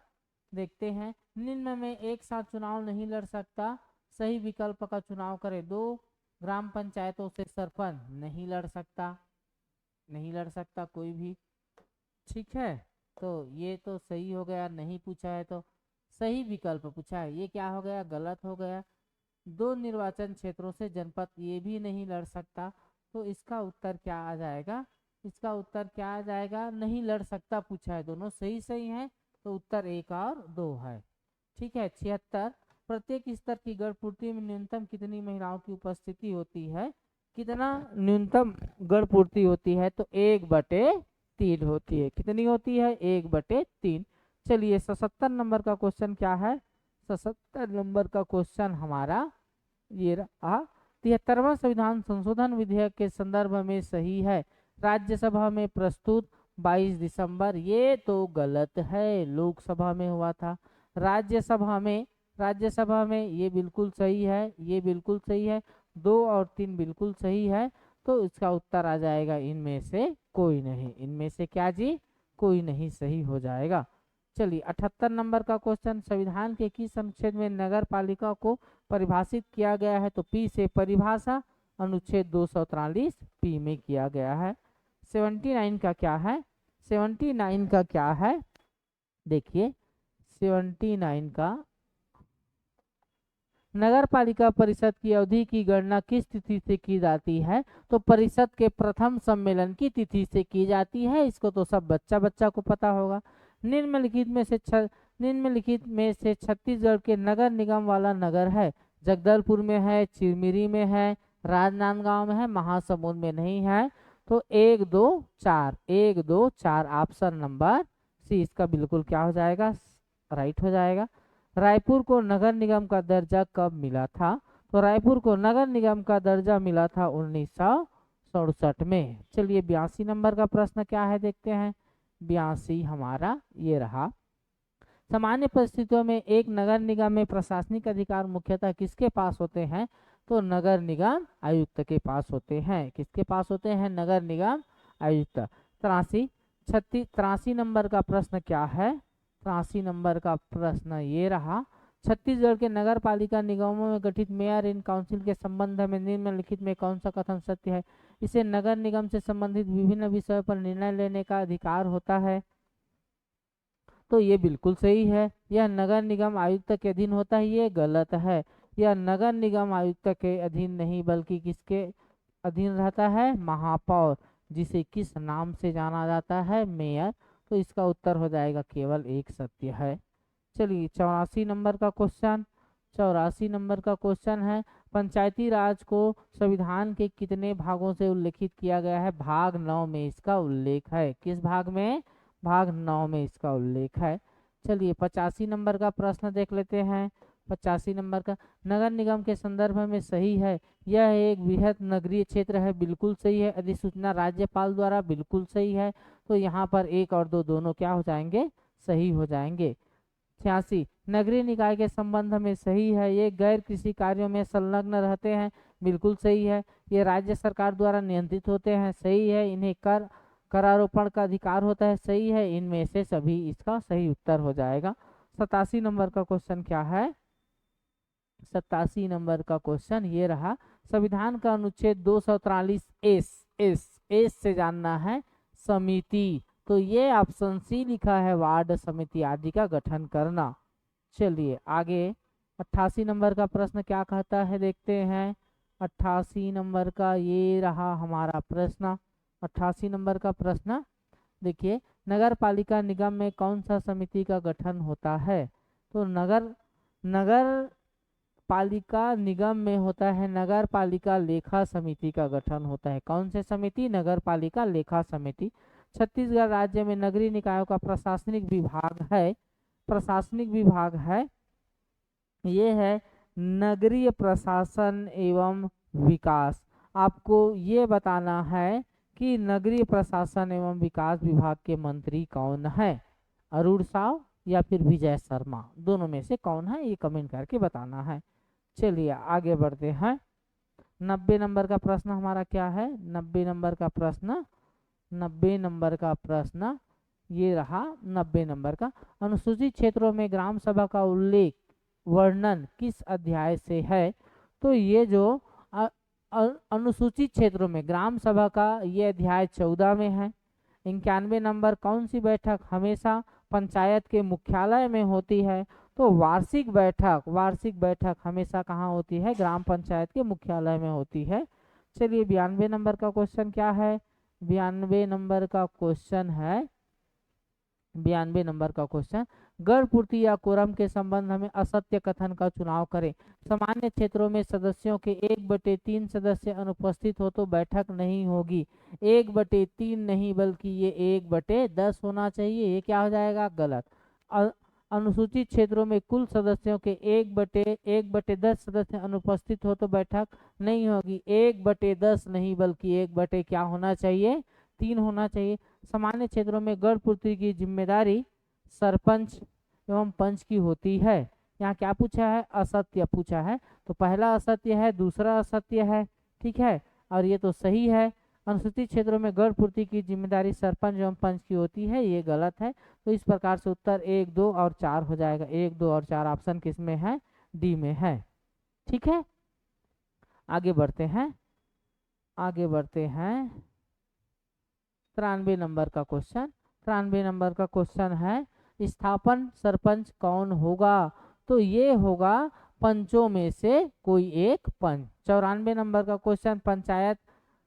देखते हैं। निम्न में एक साथ चुनाव नहीं लड़ सकता, सही विकल्प का चुनाव करें। 2 ग्राम पंचायतों से सरपंच नहीं लड़ सकता कोई भी। ठीक है, तो ये तो सही हो गया, नहीं पूछा है तो सही विकल्प पूछा है, ये क्या हो गया? गलत हो गया। 2 निर्वाचन क्षेत्रों से जनपद ये भी नहीं लड़ सकता, तो इसका उत्तर क्या आ जाएगा? इसका उत्तर क्या आ जाएगा? नहीं लड़ सकता पूछा है, दोनों सही है, तो उत्तर 1 और 2 है। ठीक है, 76, प्रत्येक स्तर की गढ़ पूर्ति में न्यूनतम कितनी महिलाओं की उपस्थिति होती है? कितना न्यूनतम गढ़ पूर्ति होती है? तो 1/3 होती है। कितनी होती है? 1/3। चलिए 77 नंबर का क्वेश्चन क्या है? 77 नंबर का क्वेश्चन हमारा ये रहा, 73वां संविधान संशोधन विधेयक के संदर्भ में सही है, राज्यसभा में प्रस्तुत 22 दिसंबर, ये तो गलत है, लोकसभा में हुआ था। राज्यसभा में ये बिल्कुल सही है, ये बिल्कुल सही है, 2 और 3 बिल्कुल सही है, तो इसका उत्तर आ जाएगा इनमें से कोई नहीं। इनमें से क्या जी? कोई नहीं सही हो जाएगा। चलिए 78 नंबर का क्वेश्चन, संविधान के किस अनुच्छेद में नगर पालिका को परिभाषित किया गया है? तो पी से परिभाषा अनुच्छेद 243 पी में किया गया है। 79 का क्या है, 79 का क्या है, देखिए 79 का नगर पालिका परिषद की अवधि की गणना किस तिथि से की जाती है, तो परिषद के प्रथम सम्मेलन की तिथि से की जाती है। इसको तो सब बच्चा को पता होगा। निम्नलिखित में से छत्तीसगढ़ के नगर निगम वाला नगर है, जगदलपुर में है, चिरमिरी में है, राजनांदगांव में है, महासमुंद में नहीं है। तो 1 2 4 1 2 4 ऑप्शन नंबर सी इसका बिल्कुल क्या हो जाएगा, राइट हो जाएगा। रायपुर को नगर निगम का दर्जा कब मिला था, तो रायपुर को नगर निगम का दर्जा मिला था 1967 में। चलिए 82 नंबर का प्रश्न क्या है देखते हैं। 82 हमारा ये रहा, सामान्य परिस्थितियों में एक नगर निगम में प्रशासनिक अधिकार मुख्यतः किसके पास होते हैं, तो नगर निगम आयुक्त के पास होते हैं। किसके पास होते हैं, नगर निगम आयुक्त। 83 नंबर का प्रश्न क्या है, 83 नंबर का प्रश्न ये रहा, छत्तीसगढ़ के नगर पालिका निगमों में गठित मेयर इन काउंसिल के संबंध में निम्नलिखित में कौन सा कथन सत्य है। इसे नगर निगम से संबंधित विभिन्न विषयों पर निर्णय लेने का अधिकार होता है, तो ये बिल्कुल सही है। यह नगर निगम आयुक्त के अधीन होता है, ये गलत है। यह नगर निगम आयुक्त के अधीन नहीं बल्कि किसके अधीन रहता है, महापौर, जिसे किस नाम से जाना जाता है, मेयर। तो इसका उत्तर हो जाएगा केवल एक सत्य है। चलिए 84 नंबर का क्वेश्चन, 84 नंबर का क्वेश्चन है, पंचायती राज को संविधान के कितने भागों से उल्लेखित किया गया है, भाग 9 में इसका उल्लेख है। किस भाग में, भाग 9 में इसका उल्लेख है। चलिए 85 नंबर का प्रश्न देख लेते हैं। 85 नंबर का, नगर निगम के संदर्भ में सही है, यह एक बृहद नगरीय क्षेत्र है, बिल्कुल सही है। अधिसूचना राज्यपाल द्वारा, बिल्कुल सही है। तो यहाँ पर 1 और 2 दोनों क्या हो जाएंगे, सही हो जाएंगे। 86 नगरीय निकाय के संबंध में सही है, ये गैर कृषि कार्यों में संलग्न रहते हैं, बिल्कुल सही है। ये राज्य सरकार द्वारा नियंत्रित होते हैं, सही है। इन्हें करारोपण का अधिकार होता है, सही है। इनमें से सभी इसका सही उत्तर हो जाएगा। 87 नंबर का क्वेश्चन क्या है, 87 नंबर का क्वेश्चन ये रहा, संविधान का अनुच्छेद 243 एस से जानना है समिति, तो ये ऑप्शन सी लिखा है, वार्ड समिति आदि का गठन करना। चलिए आगे 88 नंबर का प्रश्न क्या कहता है देखते हैं। 88 नंबर का ये रहा हमारा प्रश्न। 88 नंबर का प्रश्न देखिए, नगर पालिका निगम में कौन सा समिति का गठन होता है, तो नगर पालिका निगम में होता है नगर पालिका लेखा समिति का गठन होता है। कौन से समिति, नगर पालिका लेखा समिति। छत्तीसगढ़ राज्य में नगरीय निकायों का प्रशासनिक विभाग है, ये है नगरीय प्रशासन एवं विकास। आपको ये बताना है कि नगरीय प्रशासन एवं विकास विभाग के मंत्री कौन है, अरुण साव या फिर विजय शर्मा, दोनों में से कौन है, ये कमेंट करके बताना है। चलिए आगे बढ़ते हैं। 90 नंबर का प्रश्न हमारा क्या है, 90 नंबर का प्रश्न, 90 नंबर का प्रश्न ये रहा। 90 नंबर का, अनुसूचित क्षेत्रों में ग्राम सभा का उल्लेख वर्णन किस अध्याय से है, तो ये जो अनुसूचित क्षेत्रों में ग्राम सभा का ये अध्याय 14 में है। 91 नंबर, कौन सी बैठक हमेशा पंचायत के मुख्यालय में होती है, तो वार्षिक बैठक हमेशा कहाँ होती है, ग्राम पंचायत के मुख्यालय में होती है। चलिए 92 नंबर का क्वेश्चन क्या है, 92 नंबर का क्वेश्चन है, 92 नंबर का क्वेश्चन, गढ़ पूर्ति या कोरम के संबंध में असत्य कथन का चुनाव करें। सामान्य क्षेत्रों में सदस्यों के 1/3 सदस्य अनुपस्थित हो तो बैठक नहीं होगी। 1/3 नहीं बल्कि ये 1/10 होना चाहिए, ये क्या हो जाएगा, गलत। अनुसूचित क्षेत्रों में कुल सदस्यों के 1/10 सदस्य अनुपस्थित हो तो बैठक नहीं होगी। 1/10 नहीं बल्कि 1/ क्या होना चाहिए, 3 होना चाहिए। सामान्य क्षेत्रों में गढ़ पूर्ति की जिम्मेदारी सरपंच एवं पंच की होती है। यहाँ क्या पूछा है, असत्य पूछा है, तो पहला असत्य है, दूसरा असत्य है, ठीक है, और ये तो सही है। अनुसूचित क्षेत्रों में गढ़ पूर्ति की जिम्मेदारी सरपंच एवं पंच की होती है, ये गलत है। तो इस प्रकार से उत्तर 1, 2 और 4 हो जाएगा। 1, 2 और 4 ऑप्शन किस में है, डी में है, ठीक है। आगे बढ़ते हैं, 93 नंबर का क्वेश्चन, 93 नंबर का क्वेश्चन है स्थापन सरपंच कौन होगा? तो ये होगा पंचों में से कोई एक पंच। 94 नंबर का क्वेश्चन पंचायत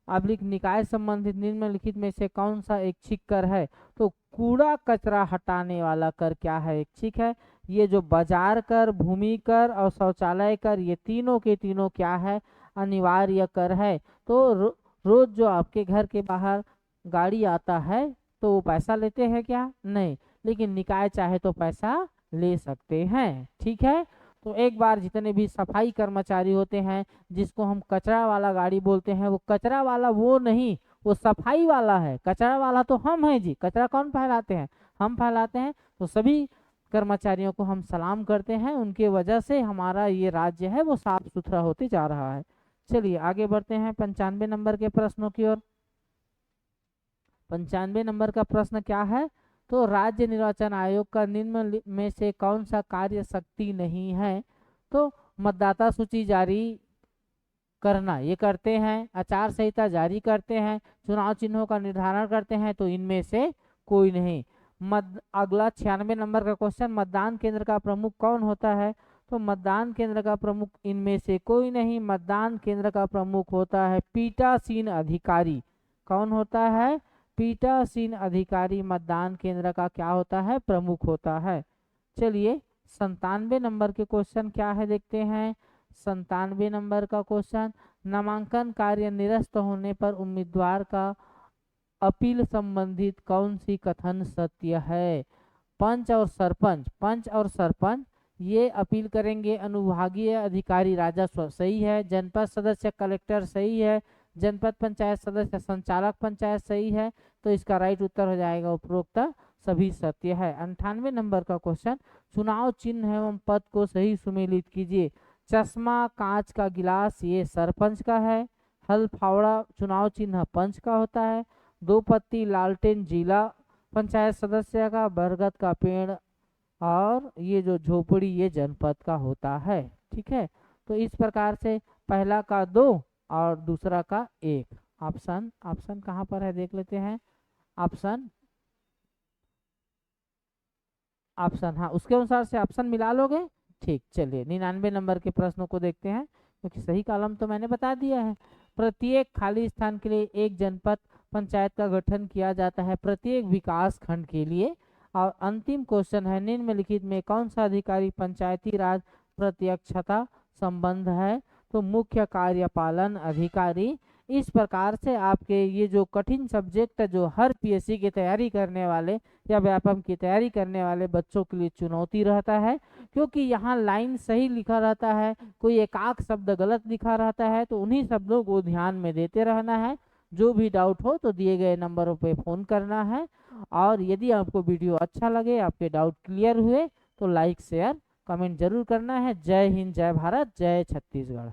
अब्लिक निकाय संबंधित निम्नलिखित में से कौन सा ऐच्छिक कर है? तो कूड़ा कचरा हटाने वाला कर क्या है? ऐच्छिक है। ये जो बाजार कर, भूमि कर और शौचालय कर, ये तीनों के तीनों क्या है? अनिवार्य कर है। तो रोज जो आपके घर के बाहर गाड़ी आता है तो वो पैसा लेते हैं क्या? नहीं, लेकिन निकाय चाहे तो पैसा ले सकते हैं। ठीक है, तो एक बार जितने भी सफाई कर्मचारी होते हैं, जिसको हम कचरा वाला गाड़ी बोलते हैं, वो कचरा वाला वो नहीं, वो सफाई वाला है। कचरा वाला तो हम हैं जी, कचरा कौन फैलाते हैं? हम फैलाते हैं। तो सभी कर्मचारियों को हम सलाम करते हैं, उनके वजह से हमारा ये राज्य है वो साफ सुथरा होते जा रहा है। चलिए आगे बढ़ते हैं 95 नंबर के प्रश्नों की ओर। 95 नंबर का प्रश्न क्या है? तो राज्य निर्वाचन आयोग का निम्न में से कौन सा कार्य शक्ति नहीं है? तो मतदाता सूची जारी करना ये करते हैं, आचार संहिता जारी करते हैं, चुनाव चिन्हों का निर्धारण करते हैं, तो इनमें से कोई नहीं। अगला 96 नंबर का क्वेश्चन मतदान केंद्र का प्रमुख कौन होता है? तो मतदान केंद्र का प्रमुख इनमें से कोई नहीं। मतदान केंद्र का प्रमुख होता है पीठासीन अधिकारी। कौन होता है? पीठासीन अधिकारी मतदान केंद्र का क्या होता है? प्रमुख होता है। चलिए 97 नंबर के क्वेश्चन क्या है देखते हैं। 97 नंबर का क्वेश्चन नामांकन कार्य निरस्त होने पर उम्मीदवार का अपील संबंधित कौन सी कथन सत्य है? पंच और सरपंच ये अपील करेंगे। अनुभागीय अधिकारी राजस्व सही है। जनपद सदस्य कलेक्टर सही है। जनपद पंचायत सदस्य संचालक पंचायत सही है। तो इसका राइट उत्तर हो जाएगा उपरोक्त सभी सत्य है। 98 नंबर का क्वेश्चन चुनाव चिन्ह एवं पद को सही सुमेलित कीजिए। चश्मा, कांच का गिलास ये सरपंच का है। हल फावड़ा चुनाव चिन्ह पंच का होता है। दो पत्ती लालटेन जिला पंचायत सदस्य का। बरगद का पेड़ और ये जो झोपड़ी ये जनपद का होता है। ठीक है, तो इस प्रकार से पहला का 2 और दूसरा का 1। ऑप्शन कहाँ पर है देख लेते हैं। ऑप्शन हाँ, उसके अनुसार से ऑप्शन मिला लोगे। ठीक, चलिए 99 नंबर के प्रश्नों को देखते हैं, क्योंकि सही कॉलम तो मैंने बता दिया है। प्रत्येक खाली स्थान के लिए एक जनपद पंचायत का गठन किया जाता है प्रत्येक विकास खंड के लिए। और अंतिम क्वेश्चन है निम्नलिखित में कौन सा अधिकारी पंचायती राज प्रत्यक्षता संबंध है? तो मुख्य कार्यपालन अधिकारी। इस प्रकार से आपके ये जो कठिन सब्जेक्ट है, जो हर पीएससी की तैयारी करने वाले या व्यापम की तैयारी करने वाले बच्चों के लिए चुनौती रहता है, क्योंकि यहाँ लाइन सही लिखा रहता है, कोई एकाक शब्द गलत लिखा रहता है, तो उन्हीं शब्दों को ध्यान में देते रहना है। जो भी डाउट हो तो दिए गए नंबरों पे फ़ोन करना है। और यदि आपको वीडियो अच्छा लगे, आपके डाउट क्लियर हुए, तो लाइक शेयर कमेंट जरूर करना है। जय हिंद, जय भारत, जय छत्तीसगढ़।